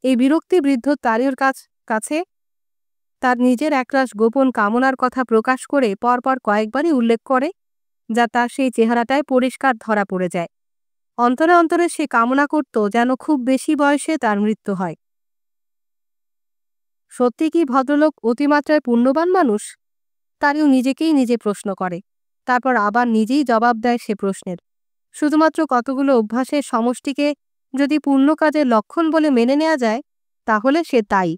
এই বিরক্তি বৃদ্ধ তারিউর কাছে তার নিজের একরাশ গোপন কামনার কথা প্রকাশ করে পরপর কয়েকবারই উল্লেখ করে, যা তার সেই চেহারাটায় পরিষ্কার ধরা পড়ে যায়। অন্তরে অন্তরে সে কামনা করত যেন খুব বেশি বয়সে তার মৃত্যু হয়। সত্যি কি ভদ্রলোক অতিমাত্রায় পুণ্যবান মানুষ? তারিউ নিজেকেই নিজে প্রশ্ন করে। তারপর আবার নিজেই জবাব দেয় সে প্রশ্নের। শুধুমাত্র কতগুলো অভ্যাসের সমষ্টিকে যদি পুণ্য কাজের লক্ষণ বলে মেনে নেওয়া যায়, তাহলে সে তাই।